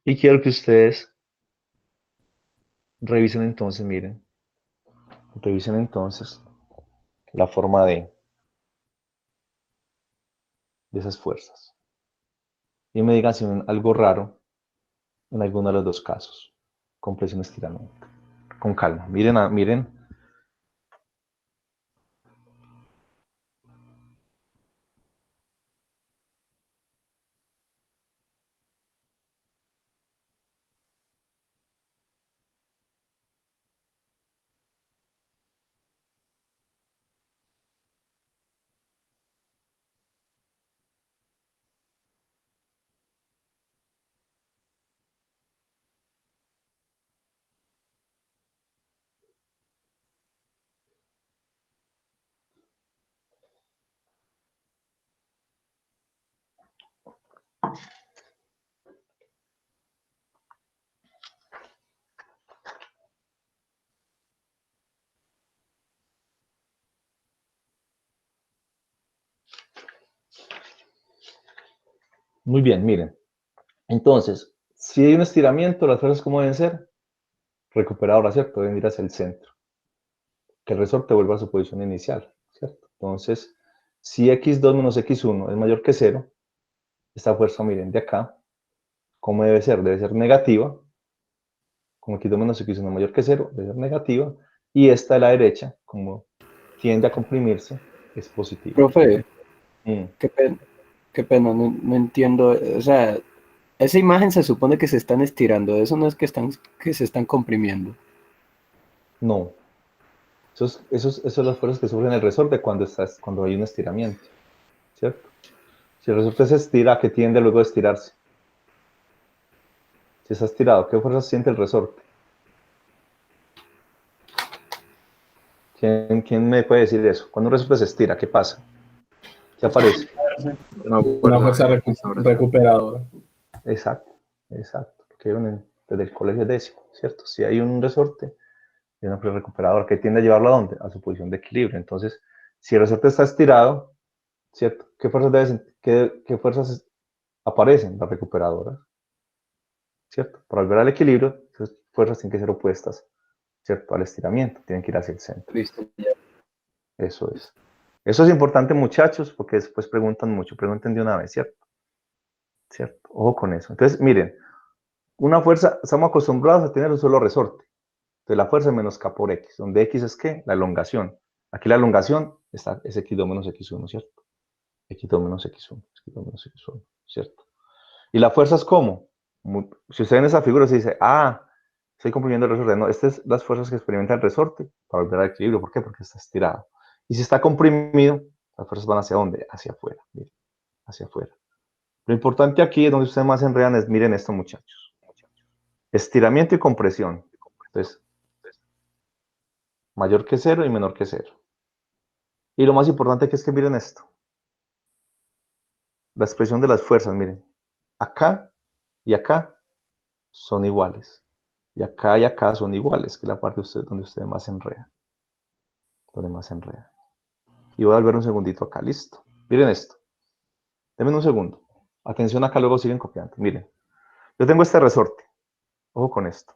Y quiero que ustedes revisen entonces, miren. Revisen entonces la forma de esas fuerzas. Y me digan si ven algo raro en alguno de los dos casos. Compresión, estiramiento. Con calma. Miren, miren. Muy bien, miren. Entonces, si hay un estiramiento, las fuerzas ¿cómo deben ser? Recuperadoras, ¿cierto? Deben ir hacia el centro. Que el resorte vuelva a su posición inicial, ¿cierto? Entonces, si x2 menos x1 es mayor que 0, esta fuerza, miren, de acá, ¿cómo debe ser? Debe ser negativa. Como x2 menos x1 es mayor que 0, debe ser negativa. Y esta de la derecha, como tiende a comprimirse, es positiva. Profe, Mm. qué pena, no entiendo. O sea, esa imagen se supone que se están estirando, eso no es que se están comprimiendo. No. Esos son las fuerzas que sufren el resorte cuando hay un estiramiento, ¿cierto? Si el resorte se estira, ¿qué tiende luego a estirarse? Si está estirado, ¿qué fuerza siente el resorte? ¿Quién me puede decir eso? Cuando un resorte se estira, ¿qué pasa? ¿Qué aparece? Una fuerza recuperadora. Exacto, exacto. Porque desde el colegio décimo, ¿cierto? Si hay un resorte, hay una fuerza recuperadora que tiende a llevarlo ¿a dónde? A su posición de equilibrio. Entonces, si el resorte está estirado, ¿cierto? ¿Qué fuerzas aparecen? Las recuperadoras, ¿cierto? Para volver al equilibrio, esas fuerzas tienen que ser opuestas, ¿cierto? Al estiramiento, tienen que ir hacia el centro. Listo, ya. Eso es. Eso es importante, muchachos, porque después preguntan mucho. Pregunten de una vez, ¿cierto? ¿Cierto? Ojo con eso. Entonces, miren, una fuerza, estamos acostumbrados a tener un solo resorte. Entonces, la fuerza es menos K por X, donde X es ¿qué? La elongación. Aquí la elongación es X2 menos X1, ¿cierto? X2 menos X1, X2 menos X1, ¿cierto? ¿Y la fuerza es cómo? Si usted en esa figura se dice, estoy comprimiendo el resorte. No, estas son las fuerzas que experimenta el resorte para volver al equilibrio. ¿Por qué? Porque está estirado. Y si está comprimido, las fuerzas van hacia dónde? Hacia afuera, miren, hacia afuera. Lo importante aquí es donde ustedes más se enredan es, miren esto, muchachos. Estiramiento y compresión. Entonces, mayor que 0 y menor que 0. Y lo más importante aquí es que miren esto. La expresión de las fuerzas, miren. Acá y acá son iguales. Y acá son iguales, que es la parte donde usted más se enreda. Donde más se enreda. Y voy a volver un segundito acá, listo. Miren esto. Denme un segundo. Atención acá, luego siguen copiando. Miren. Yo tengo este resorte. Ojo con esto.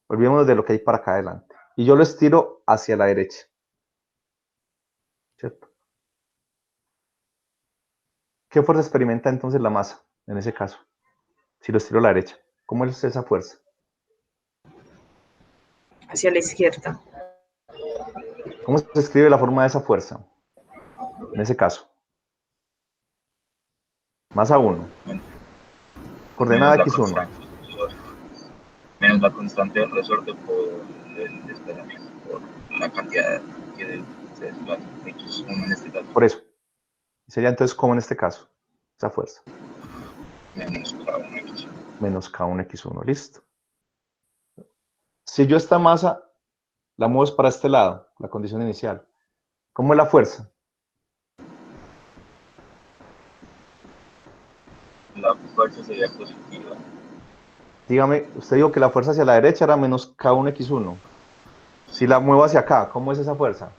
Olvidémonos de lo que hay para acá adelante. Y yo lo estiro hacia la derecha. ¿Cierto? ¿Qué fuerza experimenta entonces la masa en ese caso? Si lo estiro a la derecha. ¿Cómo es esa fuerza? Hacia la izquierda. ¿Cómo se escribe la forma de esa fuerza? En ese caso. Masa 1. Coordenada X1. Menos la constante del resorte por el desplazamiento, por la cantidad que se desplaza, X1 en este caso. Por eso. Sería entonces como en este caso. Esa fuerza. Menos K1X1. Menos K1X1. Listo. Si yo esta masa la muevo para este lado, la condición inicial. ¿Cómo es la fuerza? La fuerza sería positiva. dígame, usted dijo que la fuerza hacia la derecha era menos K1X1. Si la muevo hacia acá, ¿cómo es esa fuerza?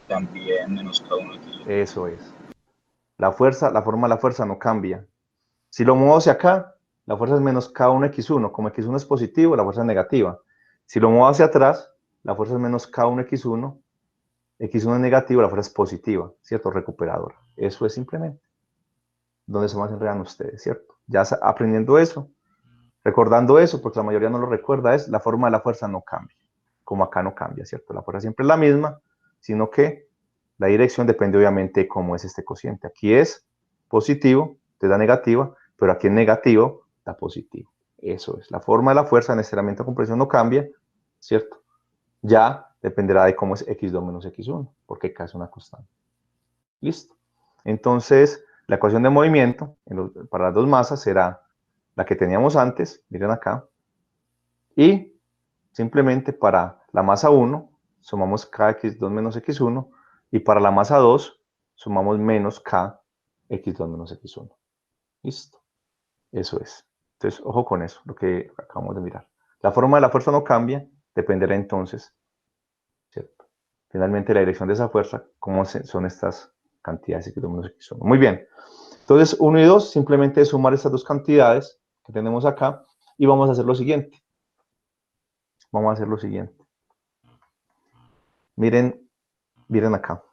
También menos K1X1. Eso es. La forma de la fuerza no cambia. Si lo muevo hacia acá, la fuerza es menos K1X1. Como X1 es positivo, la fuerza es negativa. Si lo muevo hacia atrás, la fuerza es menos K1X1. X1 es negativo, la fuerza es positiva, ¿cierto? Recuperadora. Eso es simplemente donde se más enredan ustedes, ¿cierto? Ya aprendiendo eso, recordando eso, porque la mayoría no lo recuerda, es la forma de la fuerza no cambia. Como acá no cambia, ¿cierto? La fuerza siempre es la misma, sino que la dirección depende obviamente de cómo es este cociente. Aquí es positivo, te da negativa, pero aquí es negativo, da positivo. Eso es. La forma de la fuerza en estiramiento de compresión no cambia, ¿cierto? Ya dependerá de cómo es x2 menos x1, porque K es una constante. Listo. Entonces, la ecuación de movimiento para las dos masas será la que teníamos antes, miren acá, y simplemente para la masa 1 sumamos kx2 menos x1, y para la masa 2 sumamos menos k x2 menos x1. Listo. Eso es. Entonces, ojo con eso, lo que acabamos de mirar. La forma de la fuerza no cambia, dependerá entonces, ¿cierto? Finalmente, la dirección de esa fuerza, cómo son estas cantidades x2 menos x1. Muy bien. Entonces, 1 y 2, simplemente es sumar estas dos cantidades que tenemos acá, y vamos a hacer lo siguiente. Vamos a hacer lo siguiente. Miren acá.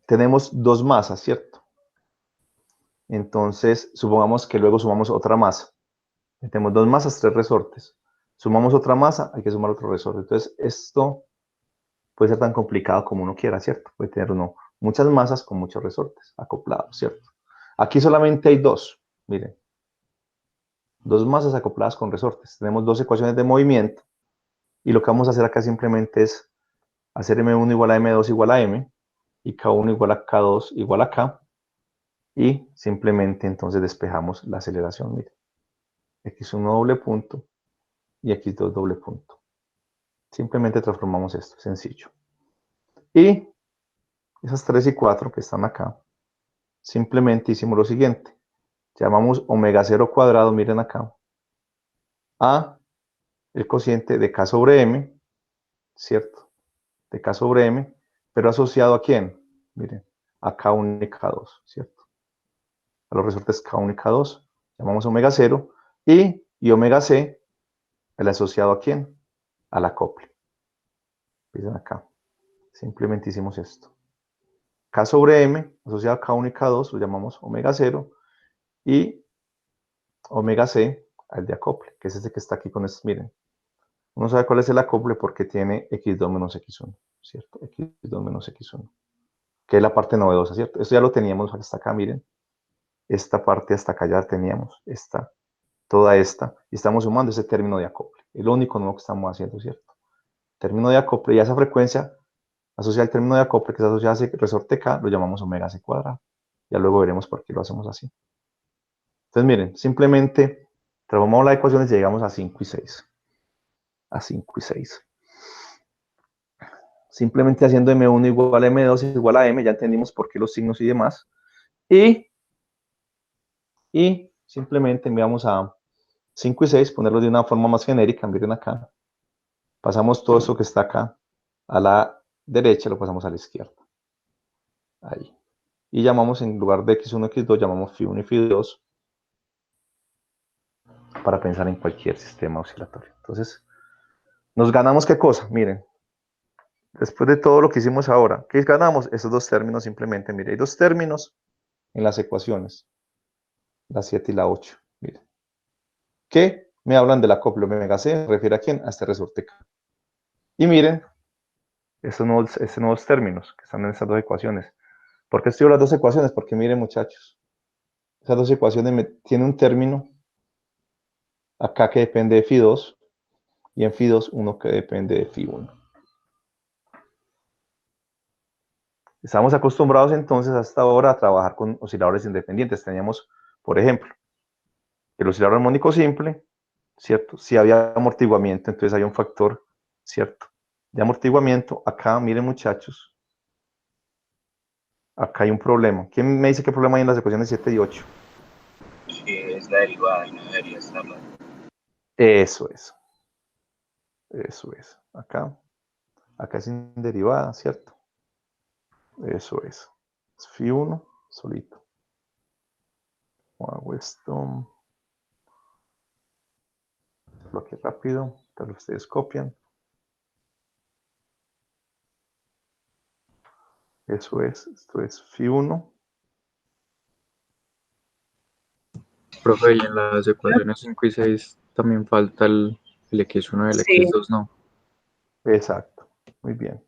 Tenemos dos masas, ¿cierto? Entonces, supongamos que luego sumamos otra masa. Tenemos dos masas, 3 resortes. Sumamos otra masa, hay que sumar otro resorte. Entonces, esto puede ser tan complicado como uno quiera, ¿cierto? Puede tener uno muchas masas con muchos resortes acoplados, ¿cierto? Aquí solamente hay dos, miren. Dos masas acopladas con resortes. Tenemos dos ecuaciones de movimiento. Y lo que vamos a hacer acá simplemente es hacer M1 igual a M2 igual a M. Y K1 igual a K2 igual a K. Y simplemente entonces despejamos la aceleración, miren. X1 doble punto y X2 doble punto. Simplemente transformamos esto, sencillo. Y esas 3 y 4 que están acá, simplemente hicimos lo siguiente. Llamamos omega 0 cuadrado, miren acá, a el cociente de K sobre M, ¿cierto? De K sobre M, pero asociado ¿a quién? Miren, a K1 y K2, ¿cierto? A los resortes K1 y K2, llamamos omega 0, y omega C, el asociado ¿a quién? Al acople. Miren acá, simplemente hicimos esto. K sobre M, asociado a K1 y K2, lo llamamos omega 0, y omega C, al de acople, que es este que está aquí con estos, miren. Uno sabe cuál es el acople porque tiene x2 menos x1, ¿cierto? x2 menos x1, que es la parte novedosa, ¿cierto? Esto ya lo teníamos hasta acá, miren. Esta parte hasta acá ya la teníamos, toda esta, y estamos sumando ese término de acople. Es lo único nuevo que estamos haciendo, ¿cierto? Término de acople, y a esa frecuencia asociada al término de acople, que es asociada a ese resorte K, lo llamamos omega C cuadrado. Ya luego veremos por qué lo hacemos así. Entonces, miren, simplemente transformamos las ecuaciones y llegamos a 5 y 6. A 5 y 6. Simplemente haciendo M1 igual a M2 igual a M, ya entendimos por qué los signos y demás. Y simplemente enviamos a 5 y 6, ponerlo de una forma más genérica, miren acá. Pasamos todo eso que está acá a la derecha, lo pasamos a la izquierda. Ahí. Y llamamos, en lugar de X1, X2, llamamos Φ1 y Φ2 para pensar en cualquier sistema oscilatorio. Entonces, ¿nos ganamos qué cosa? Miren, después de todo lo que hicimos ahora, ¿qué ganamos? Esos dos términos simplemente, miren, hay dos términos en las ecuaciones, la 7 y la 8, miren, que me hablan del acople omega C, ¿se refiere a quién? A este resorte K. Y miren, estos nuevos términos que están en estas dos ecuaciones. ¿Por qué estudio las dos ecuaciones? Porque miren, muchachos, esas dos ecuaciones tienen un término acá que depende de Φ2 y en Φ2 uno que depende de Φ1. Estamos acostumbrados entonces hasta ahora a trabajar con osciladores independientes. Teníamos, por ejemplo, el oscilador armónico simple, ¿cierto? Si había amortiguamiento, entonces hay un factor, ¿cierto? De amortiguamiento. Acá, miren muchachos, acá hay un problema. ¿Quién me dice qué problema hay en las ecuaciones 7 y 8? Que es la derivada y no debería estar la... Eso es. Eso es. Acá es sin derivada, ¿cierto? Eso es. Es phi 1 solito. Hago esto. Lo que rápido. Tal vez ustedes copian. Eso es. Esto es phi 1. Profe, y en las ecuaciones 5 y 6 también falta el x1 y el Sí. x2, ¿no? Exacto. Muy bien.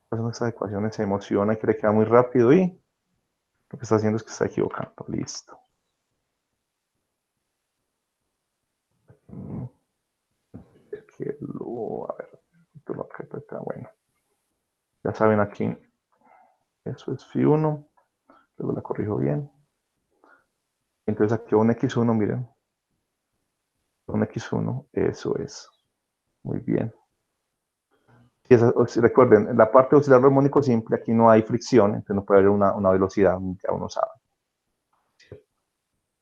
Pues nuestras ecuaciones se emociona y cree que va muy rápido y lo que está haciendo es que está equivocando. Listo. A ver, bueno. Ya saben aquí, eso es phi 1. Luego la corrijo bien. Entonces aquí un x1, miren. Un x1, eso es. Muy bien. Y recuerden, en la parte de oscilador armónico simple, aquí no hay fricción, entonces no puede haber una velocidad, ya uno sabe.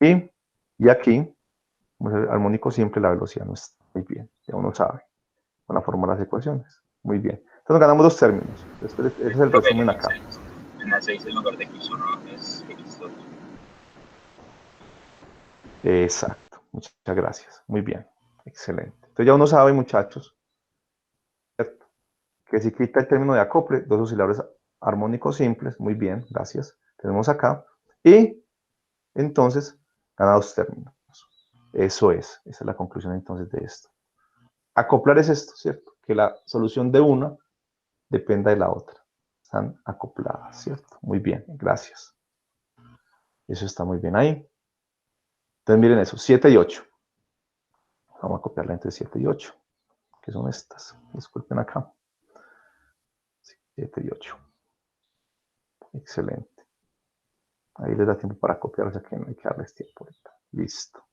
Y aquí, como es el armónico simple, la velocidad no está. Muy bien, ya uno sabe. Con la forma de las ecuaciones. Muy bien. Entonces ganamos dos términos. Después, ese es el Profe, resumen acá. en la 6 en lugar de x1 es x2. Exacto. Muchas gracias. Muy bien. Excelente. Entonces ya uno sabe, muchachos, ¿cierto?, que si quita el término de acople, dos osciladores armónicos simples. Muy bien, gracias. Tenemos acá. Y entonces gana dos términos. Eso es. Esa es la conclusión entonces de esto. Acoplar es esto, ¿cierto? Que la solución de una dependa de la otra. Están acopladas, ¿cierto? Muy bien, gracias. Eso está muy bien ahí. Entonces miren eso, 7 y 8. Vamos a copiarla entre 7 y 8, que son estas. Disculpen acá. 7 y 8. Excelente. Ahí les da tiempo para copiar, o sea que no hay que darles tiempo ahorita. Listo.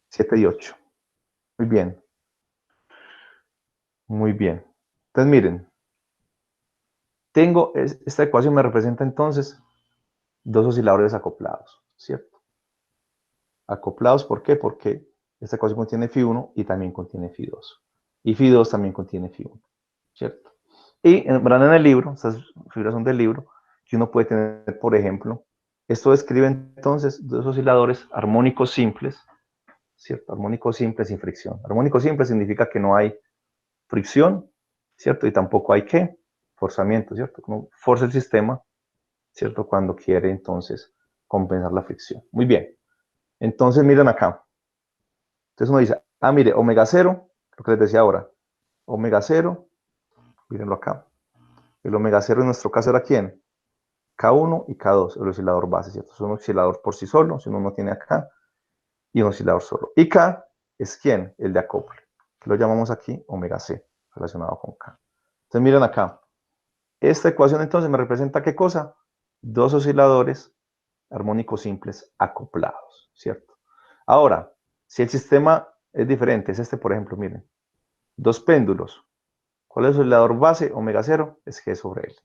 7 y 8. Muy bien. Muy bien. Entonces miren. Esta ecuación me representa entonces dos osciladores acoplados, ¿cierto? Acoplados, ¿por qué? Porque esta ecuación contiene phi 1 y también contiene phi 2. Y phi 2 también contiene phi 1, ¿cierto? Y en el libro, estas figuras son del libro, que uno puede tener, por ejemplo, esto describe entonces dos osciladores armónicos simples, ¿cierto? Armónicos simples sin fricción. Armónico simple significa que no hay fricción, ¿cierto? Y tampoco hay ¿qué? Forzamiento, ¿cierto? Como forza el sistema, ¿cierto? Cuando quiere entonces compensar la fricción. Muy bien. Entonces miren acá. Entonces uno dice, mire, omega 0, lo que les decía ahora, omega 0, mírenlo acá. El omega 0 en nuestro caso era ¿quién? K1 y K2, el oscilador base, ¿cierto? Es un oscilador por sí solo, si uno no tiene acá, y un oscilador solo. Y K es ¿quién? El de acople, que lo llamamos aquí omega C, relacionado con K. Entonces miren acá. Esta ecuación entonces me representa ¿qué cosa? Dos osciladores armónicos simples acoplados, ¿cierto? Ahora, si el sistema es diferente, es este por ejemplo, miren. Dos péndulos. ¿Cuál es el oscilador base? Omega 0 es G sobre L.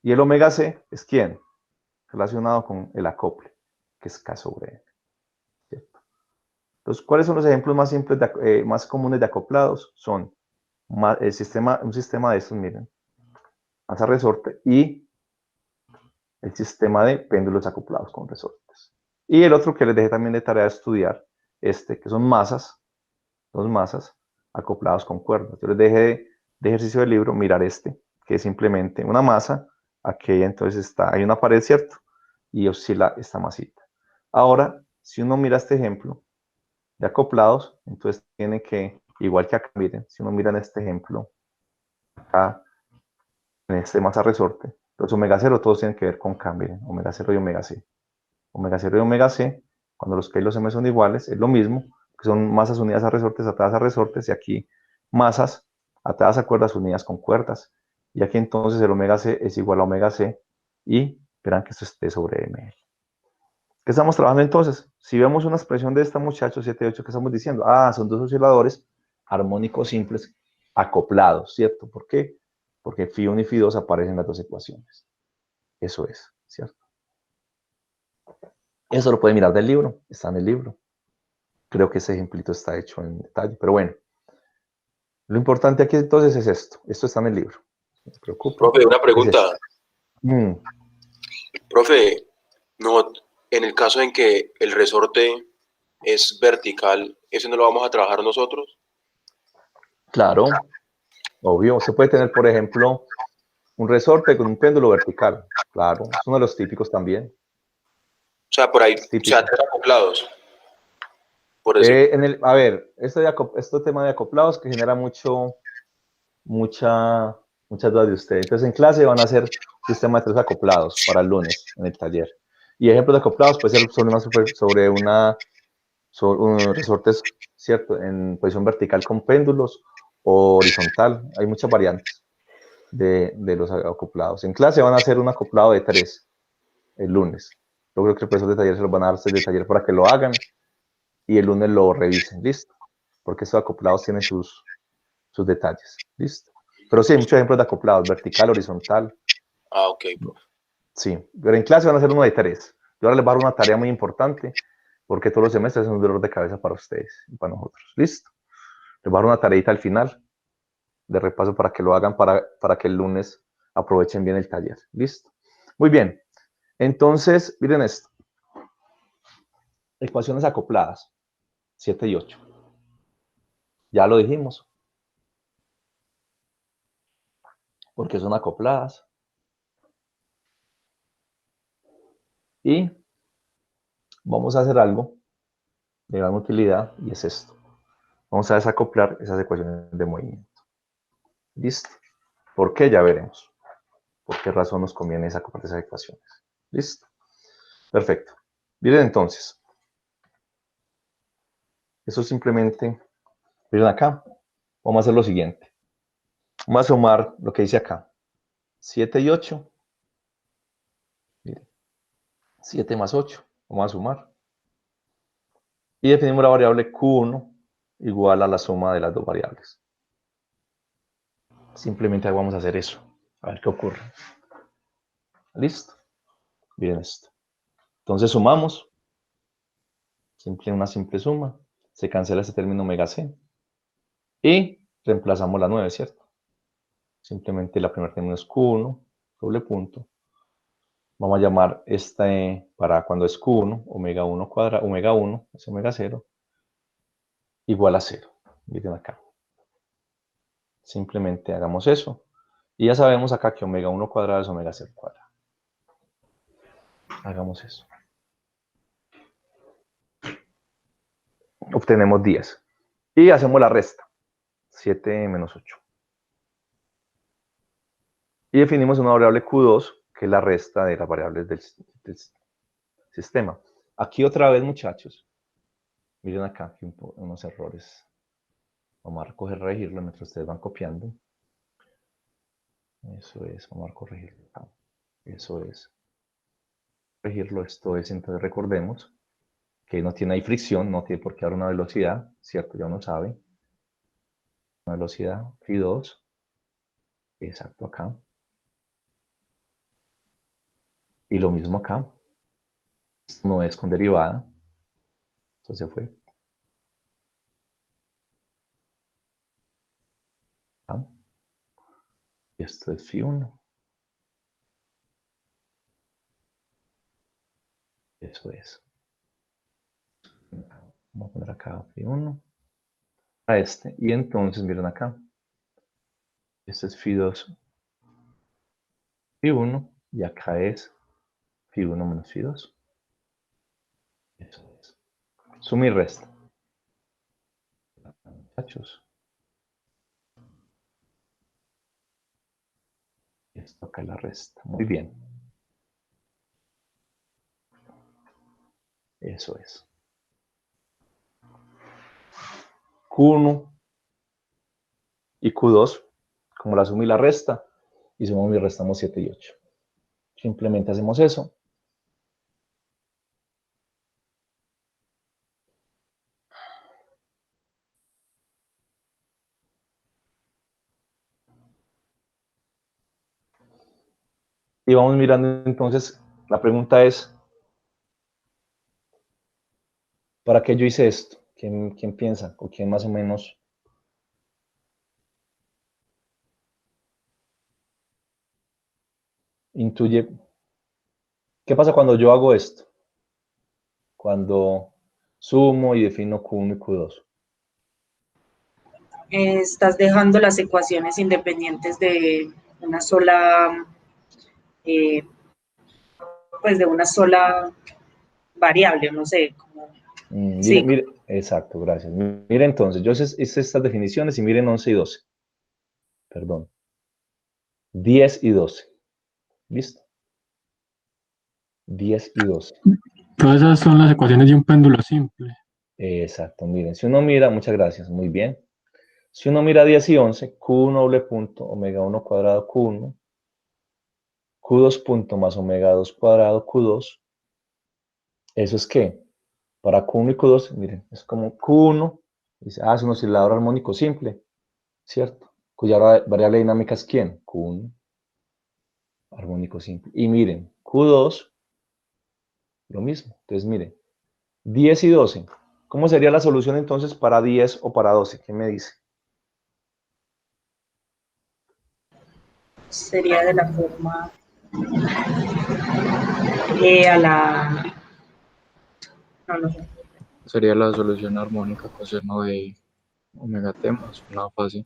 Y el omega C es ¿quién? Relacionado con el acople, que es K sobre L. ¿Cierto? Entonces, ¿cuáles son los ejemplos más simples, más comunes de acoplados? Son un sistema de estos, miren, masa resorte y el sistema de péndulos acoplados con resortes. Y el otro que les dejé también de tarea de estudiar, que son dos masas acoplados con cuerdas. Yo les dejé de ejercicio del libro mirar que es simplemente una masa, aquí entonces hay una pared, ¿cierto? Y oscila esta masita. Ahora, si uno mira este ejemplo de acoplados, entonces tiene que, igual que acá, miren, si uno mira en este ejemplo, acá, en este masa resorte, los omega 0 todos tienen que ver con K, miren, omega 0 y omega C. Omega 0 y omega C, cuando los K y los M son iguales, es lo mismo, que son masas unidas a resortes, atadas a resortes, y aquí masas atadas a cuerdas unidas con cuerdas. Y aquí entonces el omega C es igual a omega C, y verán que esto es T sobre ML. ¿Qué estamos trabajando entonces? Si vemos una expresión de esta muchacho, 7, 8, ¿qué estamos diciendo? Son dos osciladores armónicos simples acoplados, ¿cierto? ¿Por qué? Porque phi 1 y phi 2 aparecen en las dos ecuaciones. Eso es, ¿cierto? Eso lo puede mirar del libro, está en el libro. Creo que ese ejemplito está hecho en detalle, pero bueno. Lo importante aquí entonces es esto. Esto está en el libro. No se preocupe. Profe, una pregunta. Profe, No, en el caso en que el resorte es vertical, ¿eso no lo vamos a trabajar nosotros? Claro, obvio. Se puede tener, por ejemplo, un resorte con un péndulo vertical. Claro, es uno de los típicos también. O sea, por ahí, típico. o sea, tres acoplados. Por decir. A ver, este tema de acoplados que genera muchas dudas de ustedes. Entonces, en clase van a hacer sistema de 3 acoplados para el lunes en el taller. Y ejemplos de acoplados puede ser sobre resortes, ¿cierto? En posición vertical con péndulos o horizontal. Hay muchas variantes de los acoplados. En clase van a hacer un acoplado de 3 el lunes. Yo creo que el profesor de taller se los van a dar de taller para que lo hagan y el lunes lo revisen, ¿listo? Porque estos acoplados tienen sus detalles, ¿listo? Pero sí, hay muchos ejemplos de acoplados, vertical, horizontal. Ah, ok. Sí, pero en clase van a hacer uno de 3. Yo ahora les voy a dar una tarea muy importante, porque todos los semestres es un dolor de cabeza para ustedes y para nosotros, ¿listo? Les voy a dar una tareita al final de repaso para que lo hagan, para que el lunes aprovechen bien el taller, ¿listo? Muy bien, entonces, miren esto. Ecuaciones acopladas, 7 y 8. Ya lo dijimos. Porque son acopladas. Y vamos a hacer algo de gran utilidad y es esto. Vamos a desacoplar esas ecuaciones de movimiento. ¿Listo? ¿Por qué? Ya veremos. ¿Por qué razón nos conviene desacoplar esas ecuaciones? ¿Listo? Perfecto. Miren entonces. Eso simplemente, miren acá. Vamos a hacer lo siguiente. Vamos a sumar lo que dice acá. 7 y 8. Miren. 7 más 8. Vamos a sumar. Y definimos la variable Q1 igual a la suma de las dos variables. Simplemente vamos a hacer eso. A ver qué ocurre. ¿Listo? Miren esto. Entonces sumamos. Una simple suma. Se cancela este término omega c. Y reemplazamos la 9, ¿cierto? Simplemente la primera término es Q1, doble punto. Vamos a llamar para cuando es Q1, omega 1 cuadrado, omega 1 es omega 0, igual a 0. Miren acá. Simplemente hagamos eso. Y ya sabemos acá que omega 1 cuadrado es omega 0 cuadrado. Hagamos eso. Obtenemos 10. Y hacemos la resta. 7 menos 8. Y definimos una variable Q2, que es la resta de las variables del sistema. Aquí otra vez, muchachos. Miren acá, aquí unos errores. Vamos a corregirlo mientras ustedes van copiando. Eso es, vamos a corregirlo. Eso es. Corregirlo, esto es, entonces recordemos que no tiene ahí fricción, no tiene por qué dar una velocidad, ¿cierto? Ya uno sabe. Una velocidad, phi2. Exacto, acá. Y lo mismo acá. No es con derivada. Esto se fue. Acá. Y esto es phi1. Eso es. Vamos a poner acá phi1. A este. Y entonces, miren acá. Este es phi2. Phi1. Y acá es phi1 menos phi2. Eso es. Suma y resta. Muchachos. Y esto acá es la resta. Muy bien. Eso es. Q1 y Q2, como la suma y la resta, y sumamos y restamos 7 y 8. Simplemente hacemos eso. Y vamos mirando entonces, la pregunta es, ¿Para qué yo hice esto? ¿Quién piensa? ¿O quién más o menos? Intuye. ¿Qué pasa cuando yo hago esto? Cuando sumo y defino Q1 y Q2. Estás dejando las ecuaciones independientes de una sola, pues de una sola variable, no sé. Mire, Sí. mire, exacto, gracias. Mire entonces, yo hice estas definiciones y miren 11 y 12. Perdón. 10 y 12. ¿Listo? 10 y 12. Todas esas son las ecuaciones de un péndulo simple. Exacto, miren, si uno mira, muchas gracias, muy bien. Si uno mira 10 y 11, Q1 doble punto, omega 1 cuadrado Q1, Q2 punto más omega 2 cuadrado Q2, ¿eso es qué? Para Q1 y Q2, miren, es como Q1, dice, es un oscilador armónico simple, ¿cierto? Cuya variable dinámica es ¿quién? Q1, armónico simple. Y miren, Q2, lo mismo. Entonces, miren, 10 y 12. ¿Cómo sería la solución entonces para 10 o para 12? ¿Qué me dice? Sería de la forma no sé. Sería la solución armónica coseno de omega t más una fase.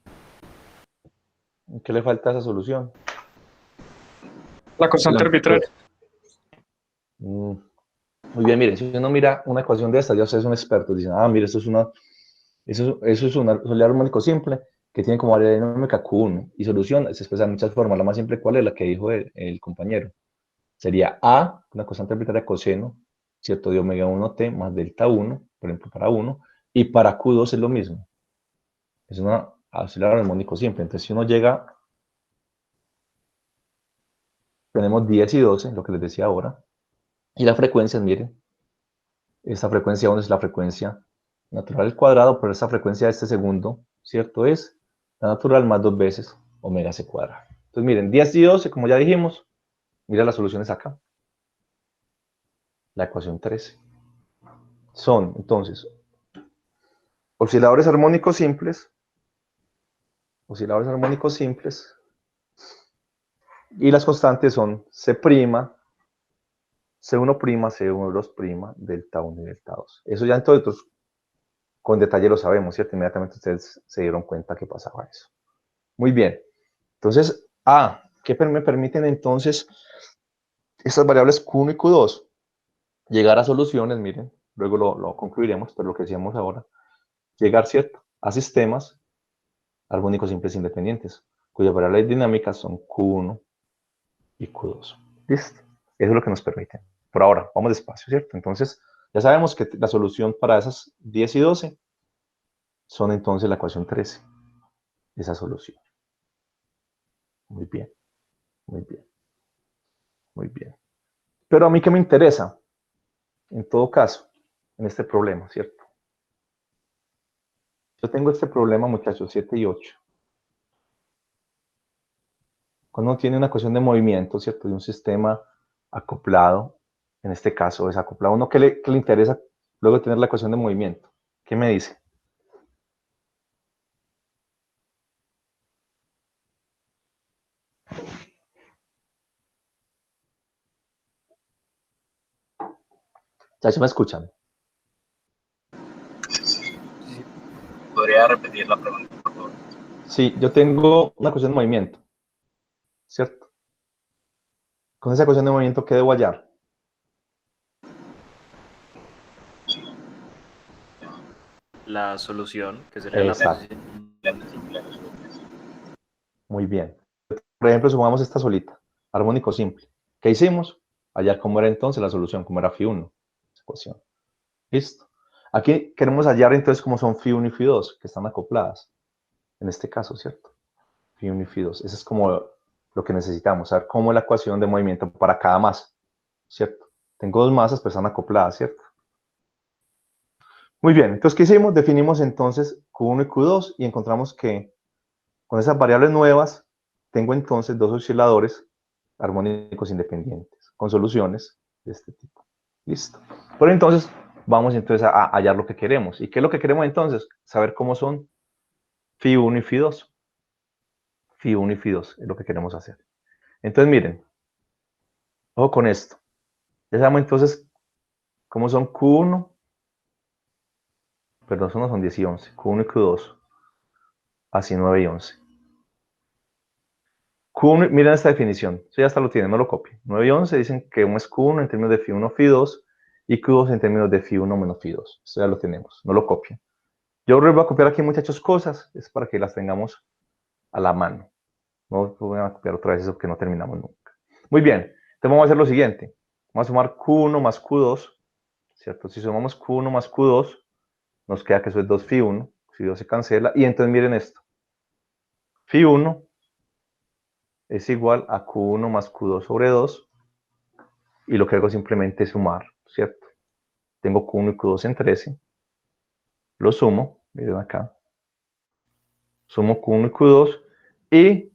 ¿Qué le falta a esa solución? La constante arbitraria. Muy bien, miren, si uno mira una ecuación de esta, ya ustedes son expertos, dicen, mire, eso es un oscilador armónico simple que tiene como variable dinámica Q1 y solución se expresa de muchas formas. La más simple, ¿cuál es? La que dijo el compañero. Sería A, una constante arbitraria coseno, ¿cierto? De omega 1t más delta 1, por ejemplo, para 1, y para Q2 es lo mismo. Es un oscilador armónico simple. Entonces, si uno llega, tenemos 10 y 12, lo que les decía ahora, y las frecuencias, miren, esta frecuencia 1 es la frecuencia natural al cuadrado, pero esta frecuencia de este segundo, ¿cierto? Es la natural más 2 veces omega c cuadrado. Entonces, miren, 10 y 12, como ya dijimos, mira las soluciones acá. La ecuación 13. Son, entonces, osciladores armónicos simples, y las constantes son C', C1', C12', delta 1 y delta 2. Eso ya entonces con detalle lo sabemos, ¿cierto? Inmediatamente ustedes se dieron cuenta que pasaba eso. Muy bien. Entonces, ¿qué me permiten entonces estas variables Q1 y Q2? Llegar a soluciones, miren, luego lo concluiremos, pero lo que decíamos ahora, llegar, ¿cierto?, a sistemas armónicos simples independientes, cuyas variables dinámicas son Q1 y Q2. ¿Listo? Eso es lo que nos permite. Por ahora, vamos despacio, ¿cierto? Entonces, ya sabemos que la solución para esas 10 y 12 son entonces la ecuación 13, esa solución. Muy bien, muy bien, muy bien. Pero a mí, ¿qué me interesa? En todo caso, en este problema, ¿cierto? Yo tengo este problema, muchachos, 7 y 8. Cuando uno tiene una ecuación de movimiento, ¿cierto? De un sistema acoplado, en este caso es acoplado. ¿Uno qué le interesa luego de tener la ecuación de movimiento? ¿Qué me dice? ¿Ya se me escuchan? ¿Podría repetir la pregunta, por favor? Sí, yo tengo una ecuación de movimiento, ¿cierto? Con esa ecuación de movimiento, ¿qué debo hallar? La solución, que sería Exacto. la Muy bien. Por ejemplo, sumamos esta solita, armónico simple. ¿Qué hicimos? Hallar cómo era entonces la solución, cómo era φ1, ecuación. Listo. Aquí queremos hallar entonces cómo son φ1 y φ2, que están acopladas. En este caso, ¿cierto? φ1 y φ2. Eso es como lo que necesitamos, saber cómo es la ecuación de movimiento para cada masa, ¿cierto? Tengo dos masas, pero están acopladas, ¿cierto? Muy bien, entonces, ¿qué hicimos? Definimos entonces Q1 y Q2 y encontramos que con esas variables nuevas tengo entonces dos osciladores armónicos independientes con soluciones de este tipo. Listo. Pero entonces, vamos entonces a hallar lo que queremos. ¿Y qué es lo que queremos entonces? Saber cómo son phi 1 y phi 2. Phi 1 y phi 2 es lo que queremos hacer. Entonces, miren, ojo con esto. Ya sabemos entonces cómo son Q1, perdón, no son 10 y 11, Q1 y Q2, así 9 y 11. Q1, miren esta definición, eso ya hasta lo tienen, no lo copien. 9 y 11 dicen que uno es Q1 en términos de phi 1, phi 2, y Q2 en términos de phi 1 menos phi 2. Esto ya lo tenemos, no lo copien. Yo les voy a copiar aquí, muchachos, cosas, es para que las tengamos a la mano. No voy a copiar otra vez eso que no terminamos nunca. Muy bien, entonces vamos a hacer lo siguiente. Vamos a sumar Q1 más Q2, ¿cierto? Si sumamos Q1 más Q2, nos queda que eso es 2 phi 1, phi 2 se cancela, y entonces miren esto. Phi 1 es igual a Q1 más Q2 sobre 2, y lo que hago simplemente es sumar, ¿cierto? Tengo Q1 y Q2 en 13, lo sumo, miren acá, sumo Q1 y Q2, y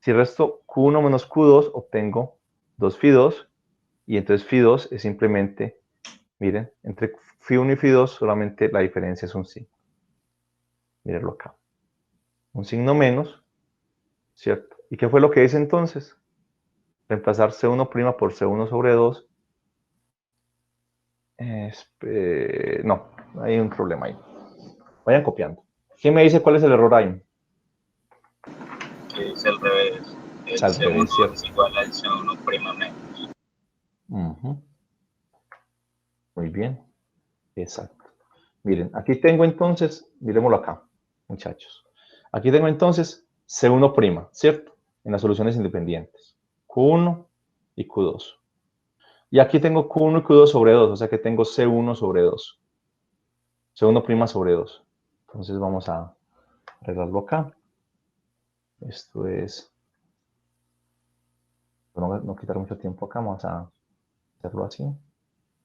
si resto Q1 menos Q2, obtengo 2 phi 2, y entonces phi 2 es simplemente, miren, entre phi 1 y phi 2 solamente la diferencia es un signo. Mírenlo acá. Un signo menos, ¿cierto? ¿Y qué fue lo que hice entonces? Reemplazar C1' por C1 sobre 2. No, hay un problema ahí. Vayan copiando. ¿Quién me dice cuál es el error ahí? Es al revés. El Es al C1 revés, ¿cierto? es igual al C1' menos. Muy bien. Exacto. Miren, aquí tengo entonces, miremoslo acá, muchachos. Aquí tengo entonces C1', ¿cierto? En las soluciones independientes. Q1 y Q2. Y aquí tengo Q1 y Q2 sobre 2, o sea que tengo C1 sobre 2. C1' sobre 2. Entonces vamos a arreglarlo acá. Esto es... No quitar mucho tiempo acá, vamos a hacerlo así.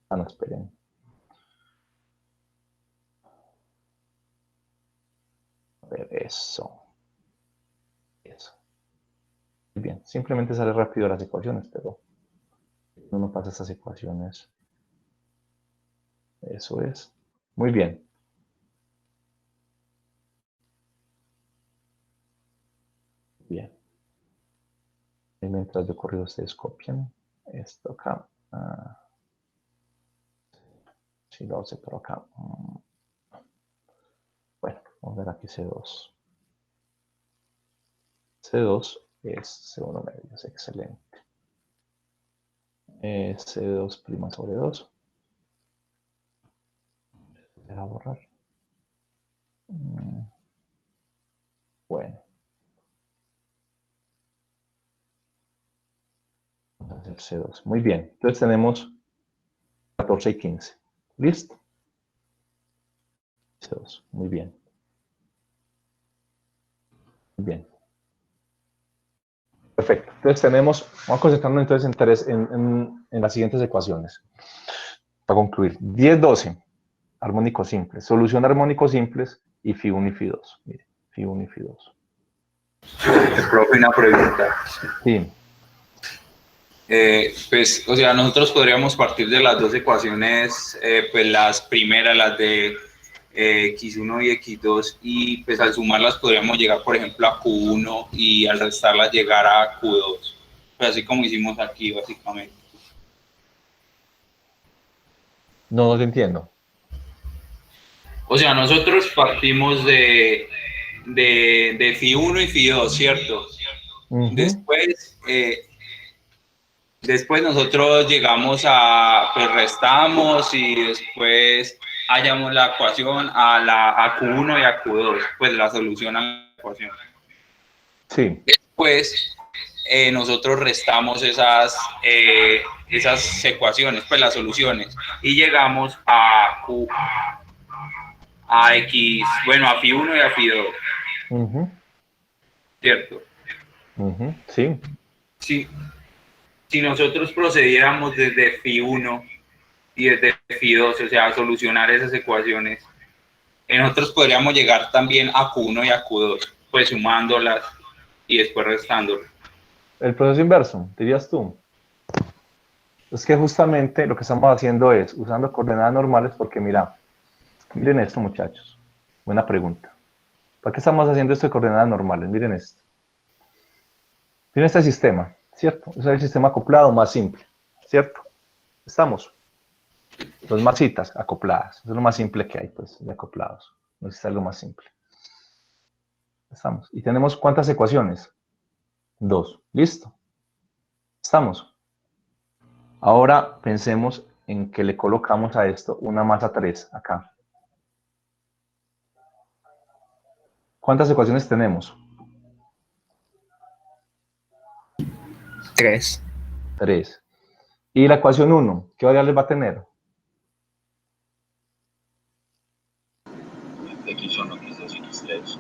Ah, no, esperen. A ver, eso. Eso. Muy bien, simplemente sale rápido las ecuaciones, pero uno pasa estas ecuaciones. Eso es. Muy bien. Bien. Y mientras yo corrijo, ustedes copian esto acá. Sí, lo hace por acá. Bueno, vamos a ver aquí C2. C2 es C1 medio, es excelente. C2' sobre 2. Voy a borrar. Bueno. Vamos a hacer C2. Muy bien. Entonces tenemos 14 y 15. ¿Listo? C2. Muy bien. Muy bien. Perfecto. Entonces tenemos, vamos a concentrarnos entonces en las siguientes ecuaciones. Para concluir, 10, 12, armónicos simples. Solución armónicos simples y phi 1 y phi 2. Mire, phi 1 y phi 2. Profe, una pregunta. Sí. Pues, o sea, nosotros podríamos partir de las dos ecuaciones, pues las primeras, las de X1 y X2, y pues al sumarlas podríamos llegar, por ejemplo, a Q1 y al restarlas llegar a Q2. Pues así como hicimos aquí, básicamente. No te entiendo. O sea, nosotros partimos de phi 1 y phi 2, ¿cierto? Después nosotros llegamos a, pues restamos y después hallamos la ecuación a Q1 y a Q2, pues la solución a la ecuación. Sí. Después nosotros restamos esas ecuaciones, pues las soluciones, y llegamos a X, bueno, a phi 1 y a phi 2. ¿Cierto? Sí. Sí. Si nosotros procediéramos desde phi 1 y desde phi 2, o sea, a solucionar esas ecuaciones, nosotros podríamos llegar también a Q1 y a Q2, pues sumándolas y después restándolas. El proceso inverso, dirías tú. Es que justamente lo que estamos haciendo es usando coordenadas normales porque mira, miren esto muchachos, buena pregunta. ¿Para qué estamos haciendo esto de coordenadas normales? Miren esto. Miren este sistema, ¿cierto? Es el sistema acoplado más simple, ¿cierto? Estamos. Dos masitas acopladas. Eso es lo más simple que hay, pues, de acoplados. No es algo más simple. Estamos. ¿Y tenemos cuántas ecuaciones? 2. ¿Listo? Estamos. Ahora pensemos en que le colocamos a esto una masa 3 acá. ¿Cuántas ecuaciones tenemos? 3. 3. ¿Y la ecuación 1? ¿Qué variables va a tener? X1, X2, X3.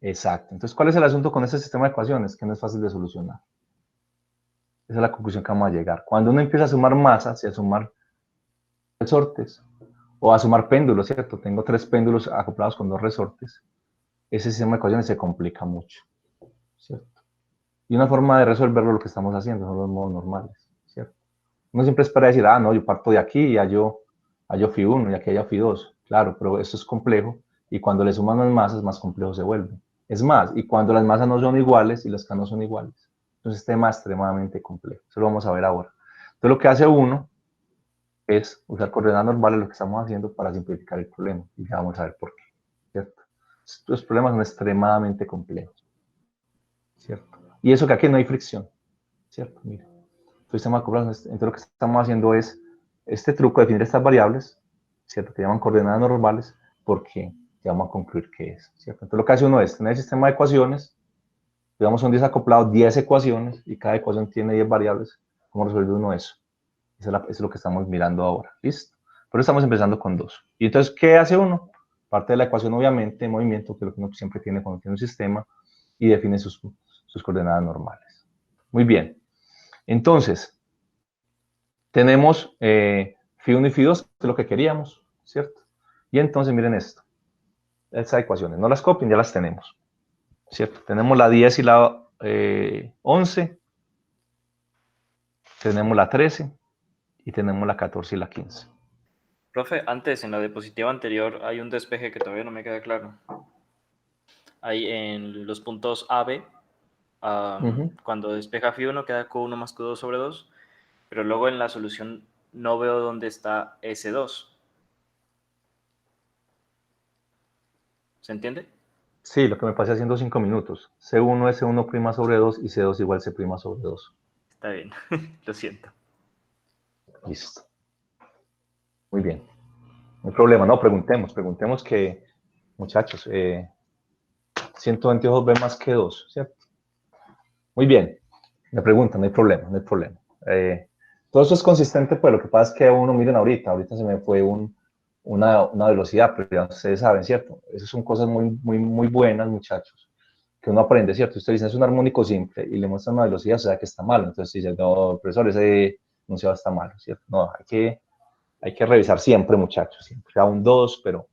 Exacto. Entonces, ¿cuál es el asunto con este sistema de ecuaciones? Que no es fácil de solucionar. Esa es la conclusión que vamos a llegar. Cuando uno empieza a sumar masas y a sumar resortes, o a sumar péndulos, ¿cierto? Tengo 3 péndulos acoplados con 2 resortes. Ese sistema de ecuaciones se complica mucho, ¿cierto? Y una forma de resolverlo lo que estamos haciendo son los modos normales, ¿cierto? Uno siempre espera decir, ah, no, yo parto de aquí y hallo phi 1 y aquí hallo phi 2. Claro, pero esto es complejo y cuando le suman más masas, más complejo se vuelve. Es más, y cuando las masas no son iguales y las K no son iguales. Entonces, este tema es extremadamente complejo. Eso lo vamos a ver ahora. Entonces, lo que hace uno es usar coordenadas normales, lo que estamos haciendo para simplificar el problema. Y ya vamos a ver por qué, ¿cierto? Estos problemas son extremadamente complejos, ¿cierto? Y eso que aquí no hay fricción, ¿cierto? Mira, entonces lo que estamos haciendo es este truco de definir estas variables, ¿cierto? Que llaman coordenadas normales, porque ya vamos a concluir qué es, ¿cierto? Entonces lo que hace uno es tener el sistema de ecuaciones, digamos son 10 acoplados, 10 ecuaciones, y cada ecuación tiene 10 variables. ¿Cómo resuelve uno eso? Eso es lo que estamos mirando ahora, ¿listo? Pero estamos empezando con 2. Y entonces, ¿qué hace uno? Parte de la ecuación, obviamente, de movimiento, que es lo que uno siempre tiene cuando tiene un sistema, y define sus coordenadas normales. Muy bien. Entonces, tenemos phi 1 y phi 2, que es lo que queríamos, ¿cierto? Y entonces, miren esto. Estas ecuaciones, no las copien, ya las tenemos, ¿cierto? Tenemos la 10 y la 11, tenemos la 13, y tenemos la 14 y la 15. Profe, antes, en la diapositiva anterior, hay un despeje que todavía no me queda claro. Ahí en los puntos A, B, cuando despeja phi 1 queda Q1 más Q2 sobre 2, pero luego en la solución no veo dónde está S2. ¿Se entiende? Sí, lo que me pasé haciendo 5 minutos. C1 es C1' sobre 2 y C2 igual C' sobre 2. Está bien, lo siento. Listo. Muy bien. No hay problema, no, preguntemos que, muchachos, 122 B más que 2, ¿cierto? Muy bien. Me preguntan, no hay problema, no hay problema. Todo eso es consistente, pues lo que pasa es que uno, miren ahorita se me fue una velocidad, pero ya ustedes saben, ¿cierto? Esas son cosas muy buenas, muchachos, que uno aprende, ¿cierto? Usted dice, es un armónico simple y le muestra una velocidad, o sea que está malo. Entonces dice, no, profesor, ese enunciado está malo, ¿cierto? No, hay que revisar siempre, muchachos, siempre. A un 2, pero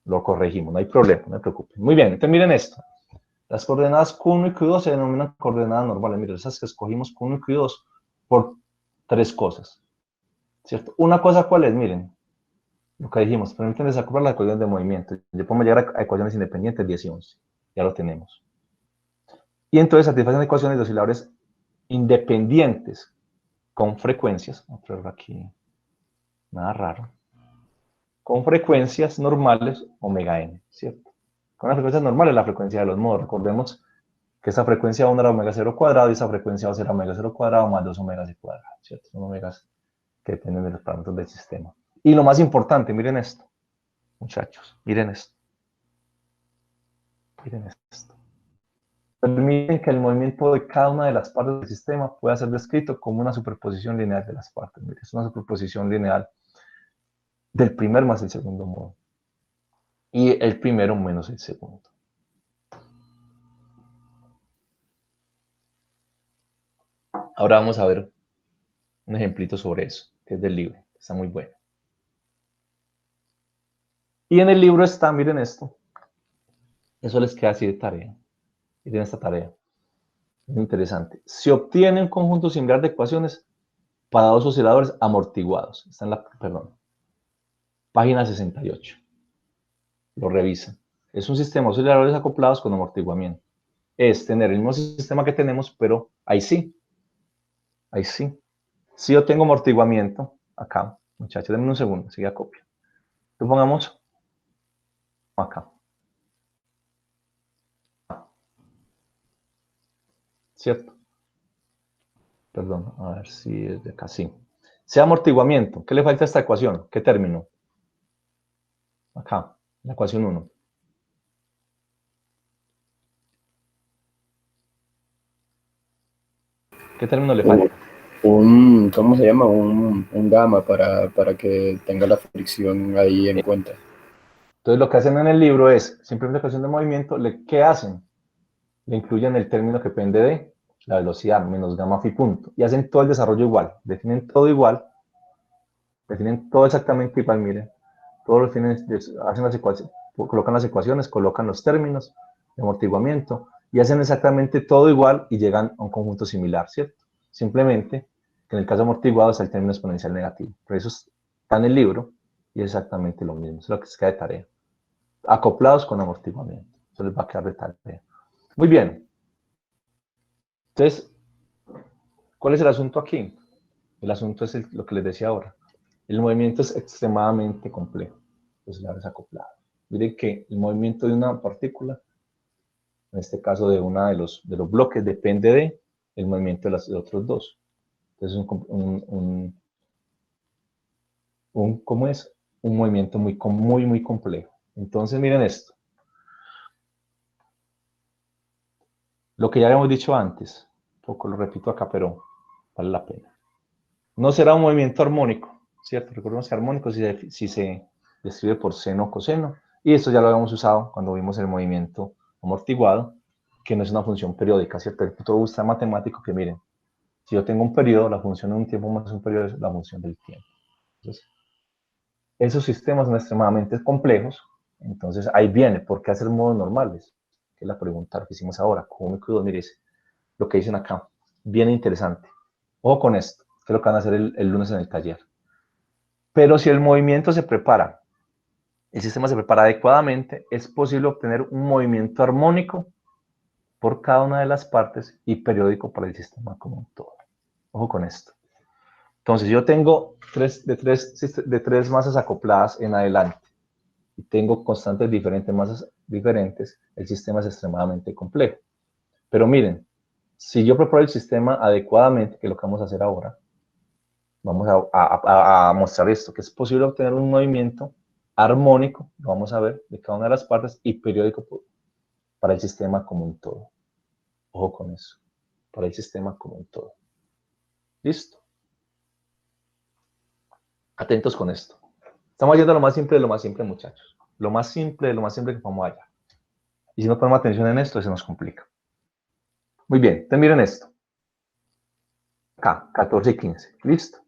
lo corregimos, no hay problema, no me preocupen. Muy bien, entonces miren esto. Las coordenadas Q1 y Q2 se denominan coordenadas normales. Miren, esas que escogimos Q1 y Q2 por 3 cosas, ¿cierto? Una cosa, ¿cuál es? Miren, lo que dijimos, permiten desacoplar las ecuaciones de movimiento. Ya podemos llegar a ecuaciones independientes 10 y 11. Ya lo tenemos. Y entonces satisfacen ecuaciones de osciladores independientes con frecuencias. Vamos a ver aquí, nada raro. Con frecuencias normales omega n, ¿cierto? Con las frecuencias normales, la frecuencia de los modos. Recordemos que esa frecuencia 1 era omega 0 cuadrado y esa frecuencia 2 era omega 0 cuadrado más 2 omega c cuadrado, ¿cierto? Son omegas que dependen de los parámetros del sistema. Y lo más importante, miren esto, muchachos, miren esto. Miren esto. Permiten que el movimiento de cada una de las partes del sistema pueda ser descrito como una superposición lineal de las partes. Miren, es una superposición lineal del primer más el segundo modo. Y el primero menos el segundo. Ahora vamos a ver un ejemplito sobre eso, que es del libro. Está muy bueno. Y en el libro está, miren esto. Eso les queda así de tarea. Miren esta tarea. Es interesante. Se obtiene un conjunto similar de ecuaciones para dos osciladores amortiguados. Está en la, perdón, página 68. Lo revisan. Es un sistema de osciladores acoplados con amortiguamiento. Es tener el mismo sistema que tenemos, pero ahí sí. Si yo tengo amortiguamiento, acá, muchachos, denme un segundo, sigue a copia. Lo pongamos acá. ¿Cierto? Perdón, a ver si es de acá, sí. Sea amortiguamiento, ¿qué le falta a esta ecuación? ¿Qué término? Acá, la ecuación 1. ¿Qué término le falta? ¿Cómo se llama? Un gamma para que tenga la fricción ahí en cuenta. Entonces lo que hacen en el libro es, simplemente ecuación de movimiento, ¿qué hacen? Le incluyen el término que depende de la velocidad menos gamma phi punto. Y hacen todo el desarrollo igual. Definen todo igual. Definen todo exactamente igual, miren. Todos los tienen, hacen las ecuaciones, colocan las ecuaciones, colocan los términos de amortiguamiento y hacen exactamente todo igual y llegan a un conjunto similar, ¿cierto? Simplemente que en el caso amortiguado está el término exponencial negativo. Por eso está en el libro y es exactamente lo mismo. Eso es lo que se queda de tarea. Acoplados con amortiguamiento. Eso les va a quedar de tarea. Muy bien. Entonces, ¿cuál es el asunto aquí? El asunto es lo que les decía ahora. El movimiento es extremadamente complejo. Osciladores acoplados. Miren que el movimiento de una partícula, en este caso de uno de los bloques, depende de el movimiento de los otros dos. Entonces, ¿cómo es? Un movimiento muy complejo. Entonces, miren esto. Lo que ya habíamos dicho antes, poco lo repito acá, pero vale la pena. No será un movimiento armónico, ¿cierto? Recordemos que armónico si se describe por seno o coseno, y esto ya lo habíamos usado cuando vimos el movimiento amortiguado, que no es una función periódica, ¿cierto? El punto de vista matemático que miren, si yo tengo un periodo, la función de un tiempo más un periodo es la función del tiempo. Entonces, esos sistemas son extremadamente complejos, entonces ahí viene, ¿por qué hacer modos normales? Que es la pregunta que hicimos ahora, cómico 2, mire, lo que dicen acá, bien interesante. Ojo con esto, que es lo que van a hacer el lunes en el taller. Pero si el movimiento se prepara, el sistema se prepara adecuadamente, es posible obtener un movimiento armónico por cada una de las partes y periódico para el sistema como un todo. Ojo con esto. Entonces, yo tengo tres masas acopladas en adelante y tengo constantes masas diferentes, el sistema es extremadamente complejo. Pero miren, si yo preparo el sistema adecuadamente, que es lo que vamos a hacer ahora, vamos a mostrar esto, que es posible obtener un movimiento armónico, lo vamos a ver, de cada una de las partes y periódico para el sistema como un todo. Ojo con eso, para el sistema como un todo. ¿Listo? Atentos con esto. Estamos yendo a lo más simple de lo más simple, muchachos. Lo más simple de lo más simple que vamos allá. Y si no ponemos atención en esto, se nos complica. Muy bien, entonces miren esto. Acá, 14 y 15. ¿Listo?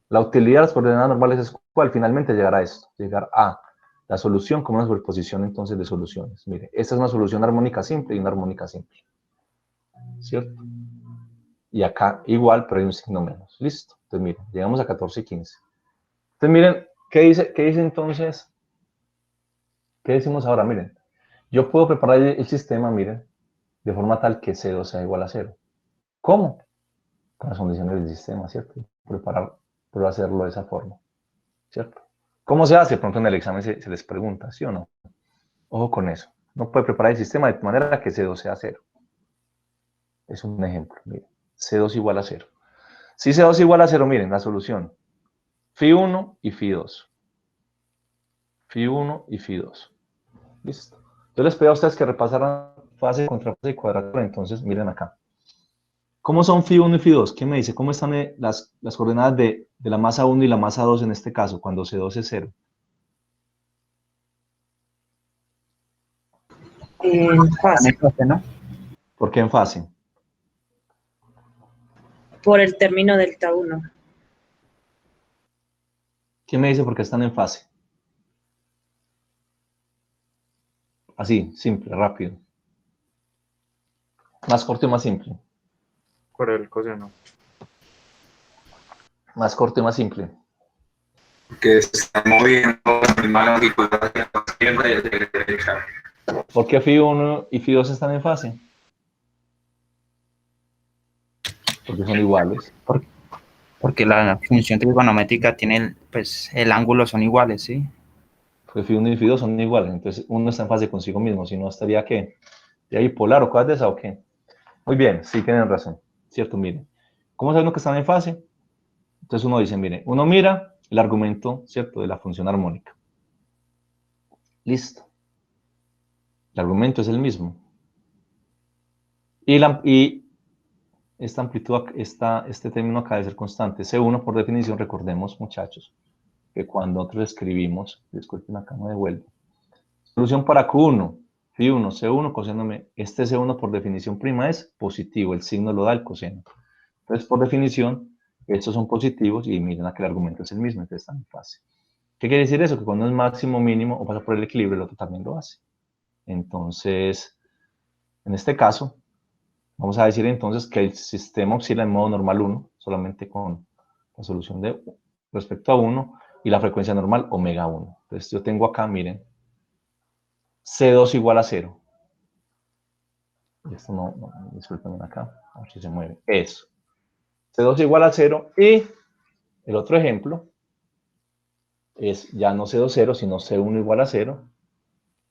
La utilidad de las coordenadas normales es cuál, finalmente llegar a esto, llegar a la solución como una superposición entonces de soluciones. Mire, esta es una solución armónica simple y una armónica simple. ¿Cierto? Y acá igual, pero hay un signo menos. Listo. Entonces miren, llegamos a 14 y 15. Entonces miren, ¿qué dice entonces? ¿Qué decimos ahora? Miren, yo puedo preparar el sistema, miren, de forma tal que C2 sea igual a 0. ¿Cómo? Con las condiciones del sistema, ¿cierto? Puedo hacerlo de esa forma, ¿cierto? ¿Cómo se hace? Pronto en el examen se les pregunta, ¿sí o no? Ojo con eso. No puede preparar el sistema de manera que C2 sea 0. Es un ejemplo, miren. C2 igual a 0. Si C2 igual a 0, miren, la solución. Φ1 y Φ2. Φ1 y Φ2. Listo. Yo les pido a ustedes que repasaran fase, contrafase y cuadratura. Entonces, miren acá. ¿Cómo son Φ1 y Φ2? ¿Qué me dice? ¿Cómo están las coordenadas de la masa 1 y la masa 2 en este caso, cuando C2 es 0? En fase. ¿Por qué en fase? Por el término delta 1. ¿Quién me dice por qué están en fase? Así, simple, rápido. ¿Más corto o más simple? Por el coseno. Más corto y más simple. Que se está moviendo la misma longitud hacia la izquierda y hacia la derecha. ¿Por qué Φ1 y Φ2 están en fase? Porque son iguales. Porque la función trigonométrica tiene, pues, el ángulo son iguales, ¿sí? Porque Φ1 y Φ2 son iguales, entonces uno está en fase consigo mismo, si no estaría ¿qué? ¿Ya bipolar o cosas de esa o qué? Muy bien, sí tienen razón, cierto, miren. ¿Cómo saben que están en fase? Entonces uno dice, mire, uno mira el argumento, ¿cierto?, de la función armónica. Listo. El argumento es el mismo. Y esta amplitud, este término acaba de ser constante. C1, por definición, recordemos, muchachos, que cuando nosotros escribimos, disculpen, acá me devuelvo. Solución para Q1, Φ1, C1, coseno, este C1 por definición prima es positivo, el signo lo da el coseno. Entonces, por definición, estos son positivos y miren que el argumento es el mismo, entonces están en fase. ¿Qué quiere decir eso? Que cuando es máximo, mínimo o pasa por el equilibrio, el otro también lo hace. Entonces, en este caso, vamos a decir entonces que el sistema oscila en modo normal 1, solamente con la solución de respecto a 1 y la frecuencia normal omega 1. Entonces, yo tengo acá, miren, C2 igual a 0. Esto no disculpen acá, a ver si se mueve. Eso. C2 igual a 0 y el otro ejemplo es ya no C2 0, sino C1 igual a 0.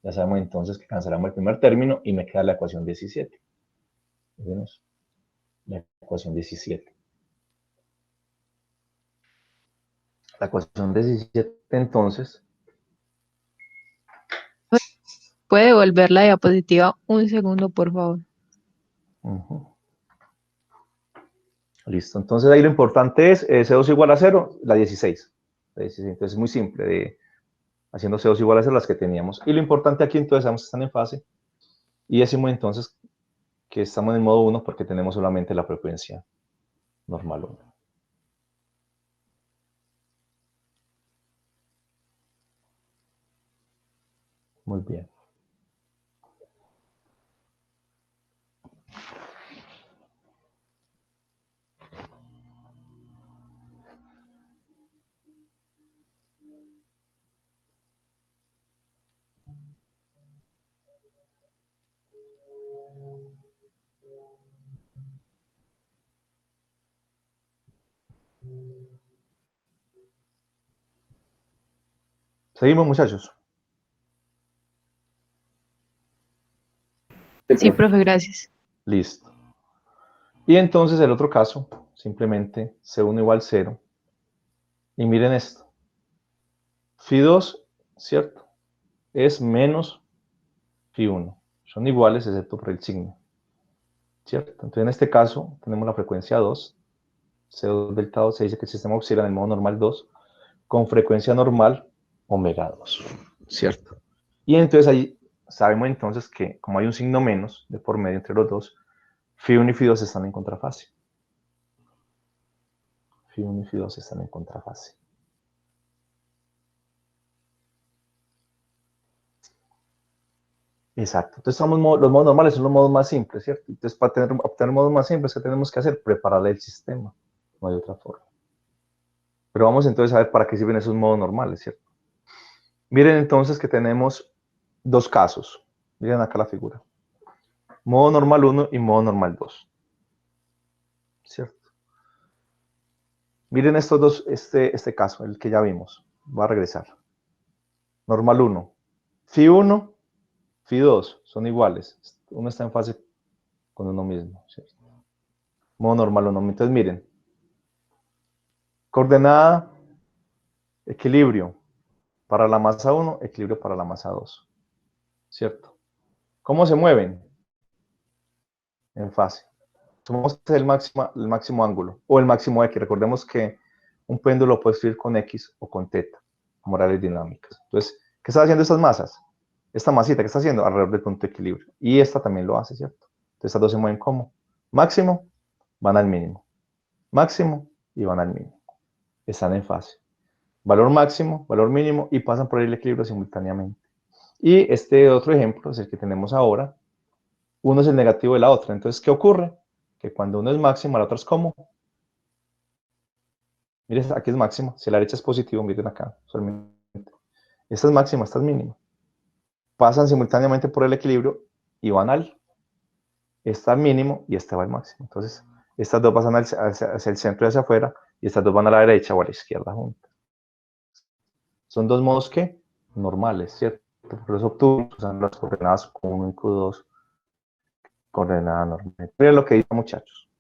Ya sabemos entonces que cancelamos el primer término y me queda la ecuación 17. ¿Vemos? La ecuación 17. La ecuación 17 entonces. ¿Puede volver la diapositiva un segundo, por favor? Listo, entonces ahí lo importante es C2 igual a 0, la 16. Entonces es muy simple, haciendo C2 igual a 0 las que teníamos. Y lo importante aquí entonces, sabemos que están en fase. Y decimos entonces que estamos en modo 1 porque tenemos solamente la frecuencia normal 1. Muy bien. ¿Seguimos, muchachos? Sí, profe, gracias. Listo. Y entonces el otro caso, simplemente C1 igual 0. Y miren esto. Φ2, ¿cierto? Es menos Φ1. Son iguales excepto por el signo. ¿Cierto? Entonces en este caso tenemos la frecuencia 2. C2 delta 2 se dice que el sistema oscila en el modo normal 2 con frecuencia normal omega 2. ¿Cierto? Y entonces ahí sabemos entonces que como hay un signo menos de por medio entre los dos, Φ1 y Φ2 están en contrafase. Φ1 y Φ2 están en contrafase. Exacto. Entonces los modos normales son los modos más simples, ¿cierto? Entonces para obtener modos más simples, ¿qué tenemos que hacer? Prepararle el sistema. No hay otra forma. Pero vamos entonces a ver para qué sirven esos modos normales, ¿cierto? Miren entonces que tenemos dos casos. Miren acá la figura. Modo normal 1 y modo normal 2. ¿Cierto? Miren estos dos, este caso, el que ya vimos. Voy a regresar. Normal 1. Φ1, Φ2 son iguales. Uno está en fase con uno mismo, ¿cierto? Modo normal 1. Entonces miren. Coordenada, equilibrio para la masa 1, equilibrio para la masa 2. ¿Cierto? ¿Cómo se mueven? En fase. Tomamos el máximo ángulo o el máximo X. Recordemos que un péndulo puede escribir con X o con teta, como reales dinámicas. Entonces, ¿qué están haciendo estas masas? Esta masita, ¿qué está haciendo? Alrededor del punto de equilibrio. Y esta también lo hace, ¿cierto? Entonces, estas dos se mueven como máximo, van al mínimo. Máximo y van al mínimo. Están en fase. Valor máximo, valor mínimo y pasan por el equilibrio simultáneamente. Y este otro ejemplo es el que tenemos ahora. Uno es el negativo de la otra. Entonces, ¿qué ocurre? Que cuando uno es máximo, la otra es como Miren, aquí es máxima. Si la derecha es positivo, miren acá. Solamente. Esta es máxima, esta es mínima. Pasan simultáneamente por el equilibrio y van al. Esta al mínimo y esta va al máximo. Entonces, estas dos pasan hacia el centro y hacia afuera, y estas dos van a la derecha o a la izquierda juntas. Son dos modos que normales, ¿cierto? Por eso tú usan las coordenadas Q1 y Q2, coordenada normal. Miren lo que dice, muchachos.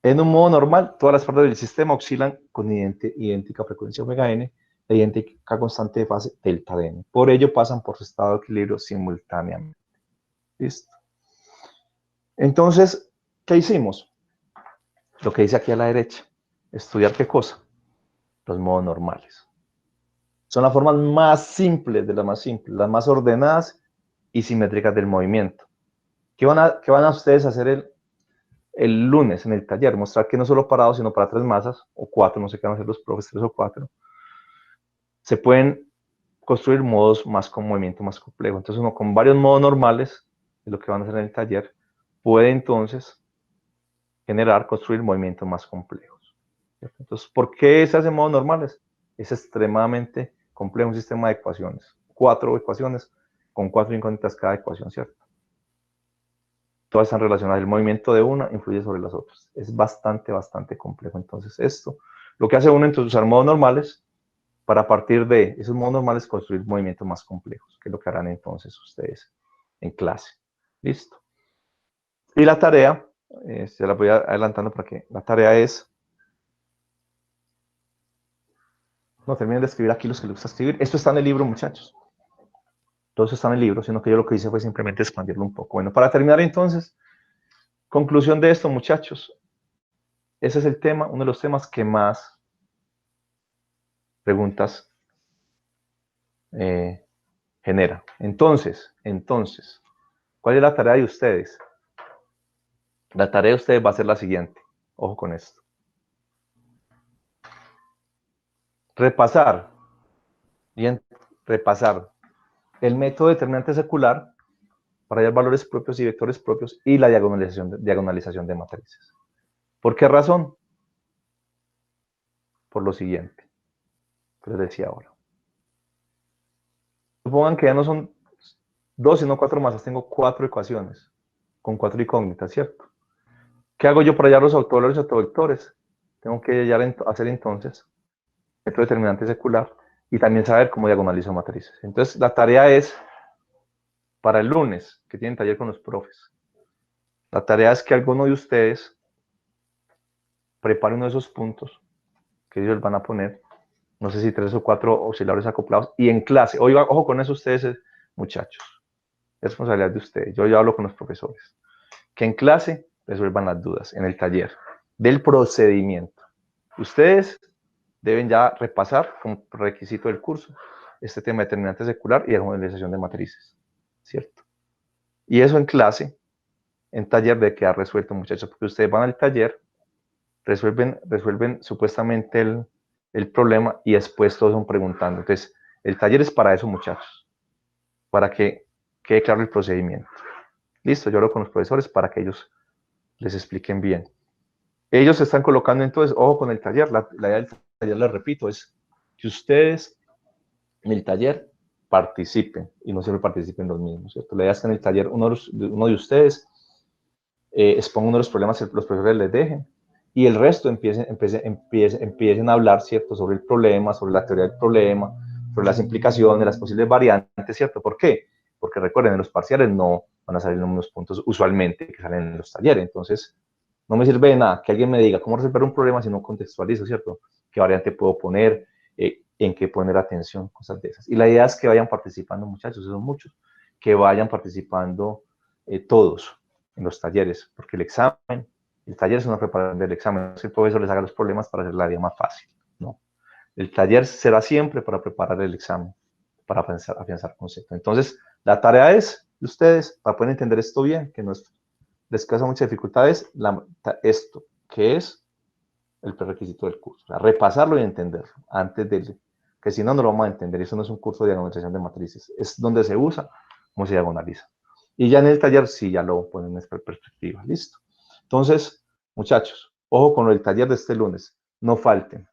En un modo normal, todas las partes del sistema oscilan con idéntica frecuencia omega n e idéntica constante de fase delta de n. Por ello pasan por su estado de equilibrio simultáneamente. ¿Listo? Entonces, ¿qué hicimos? Lo que dice aquí a la derecha. ¿Estudiar qué cosa? Los modos normales. Son las formas más simples de las más simples, las más ordenadas y simétricas del movimiento. ¿Qué van a ustedes hacer el lunes en el taller? Mostrar que no solo parados, sino para 3 masas, o 4, no sé qué van a hacer los profes, 3 o 4. Se pueden construir modos más con movimiento más complejo. Entonces uno con varios modos normales, de lo que van a hacer en el taller, puede entonces construir movimientos más complejos. Entonces, ¿por qué se hacen modos normales? Es extremadamente complejo un sistema de ecuaciones. 4 ecuaciones con 4 incógnitas cada ecuación, ¿cierto? Todas están relacionadas. El movimiento de una influye sobre las otras. Es bastante complejo. Entonces, esto, lo que hace uno entonces usar modos normales para, a partir de esos modos normales, construir movimientos más complejos, que es lo que harán entonces ustedes en clase. ¿Listo? Y la tarea, se la voy adelantando para que la tarea es. No terminen de escribir aquí los que les gusta escribir. Esto está en el libro, muchachos. Todo eso está en el libro, sino que yo lo que hice fue simplemente expandirlo un poco. Bueno, para terminar entonces, conclusión de esto, muchachos. Ese es el tema, uno de los temas que más preguntas genera. Entonces, ¿cuál es la tarea de ustedes? La tarea de ustedes va a ser la siguiente. Ojo con esto. Repasar el método determinante secular para hallar valores propios y vectores propios y la diagonalización de matrices. ¿Por qué razón? Por lo siguiente, que les decía ahora. Supongan que ya no son 2, sino 4 masas. Tengo 4 ecuaciones con 4 incógnitas, ¿cierto? ¿Qué hago yo para hallar los autovalores y autovectores? Tengo que hacer entonces método determinante secular y también saber cómo diagonalizo matrices. Entonces, la tarea es para el lunes, que tienen taller con los profes. La tarea es que alguno de ustedes prepare uno de esos puntos que ellos van a poner, no sé si 3 o 4 osciladores acoplados, y en clase, oiga, ojo con eso ustedes, muchachos, es responsabilidad de ustedes, yo ya hablo con los profesores, que en clase resuelvan las dudas, en el taller, del procedimiento. Ustedes deben ya repasar como requisito del curso este tema determinante secular y diagonalización de matrices, ¿cierto? Y eso en clase, en taller debe quedar resuelto, muchachos, porque ustedes van al taller, resuelven supuestamente el problema y después todos son preguntando. Entonces, el taller es para eso, muchachos, para que quede claro el procedimiento. Listo, yo hablo con los profesores para que ellos les expliquen bien. Ellos se están colocando entonces, ojo con el taller, la idea del taller, les repito, es que ustedes en el taller participen y no siempre participen los mismos, ¿cierto? La idea es que en el taller uno de ustedes exponga uno de los problemas que los profesores les dejen y el resto empiecen a hablar, ¿cierto? Sobre el problema, sobre la teoría del problema, sobre las implicaciones, las posibles variantes, ¿cierto? ¿Por qué? Porque recuerden, en los parciales no van a salir los mismos puntos usualmente que salen en los talleres, entonces no me sirve de nada que alguien me diga cómo resolver un problema si no contextualizo, ¿cierto? ¿Qué variante puedo poner? En qué poner atención, cosas de esas. Y la idea es que vayan participando, muchachos, son muchos, que vayan participando todos en los talleres, porque el taller es una preparación del examen, no es que el profesor les haga los problemas para hacer la vida más fácil, no. El taller será siempre para preparar el examen, para afianzar conceptos. Entonces, la tarea es de ustedes, para poder entender esto bien, que les causa muchas dificultades, esto, que es el prerequisito del curso, o sea, repasarlo y entenderlo antes de, que si no, no lo vamos a entender. Eso no es un curso de diagonalización de matrices, es donde se usa, cómo se diagonaliza. Y ya en el taller sí, ya lo ponen en esta perspectiva, listo. Entonces, muchachos, ojo con el taller de este lunes, no falten.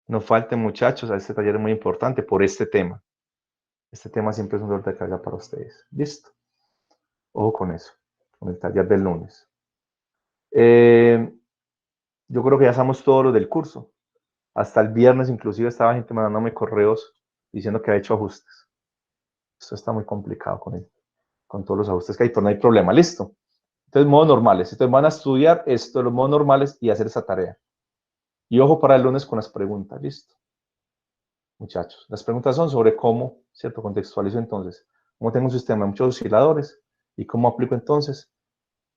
No falten, muchachos, a este taller es muy importante por este tema. Este tema siempre es un dolor de cabeza para ustedes. ¿Listo? Ojo con eso, con el taller del lunes. Yo creo que ya sabemos todo lo del curso. Hasta el viernes inclusive estaba gente mandándome correos diciendo que ha hecho ajustes. Esto está muy complicado con todos los ajustes que hay, pero no hay problema. ¿Listo? Entonces, modos normales. Entonces van a estudiar esto, los modos normales y hacer esa tarea. Y ojo para el lunes con las preguntas. ¿Listo? Muchachos, las preguntas son sobre cómo, ¿cierto? Contextualizo entonces, cómo tengo un sistema de muchos osciladores y cómo aplico entonces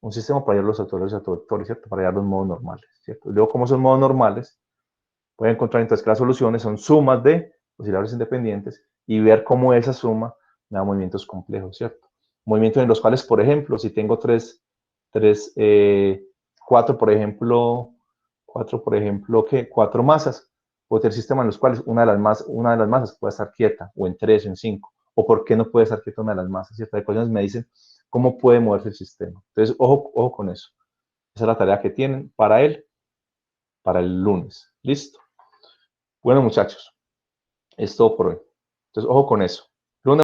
un sistema para hallar los autores y autovectores, ¿cierto? Para hallar los modos normales, ¿cierto? Y luego, como son modos normales, voy a encontrar entonces que las soluciones son sumas de osciladores independientes y ver cómo esa suma me da movimientos complejos, ¿cierto? Movimientos en los cuales, por ejemplo, si tengo cuatro, por ejemplo, cuatro masas, puedo tener sistemas en los cuales una de las masas puede estar quieta, o en 3 o en 5, o por qué no puede estar quieta una de las masas, ¿cierto? Hay ecuaciones me dicen cómo puede moverse el sistema. Entonces, ojo con eso. Esa es la tarea que tienen para el lunes. ¿Listo? Bueno, muchachos, es todo por hoy. Entonces, ojo con eso.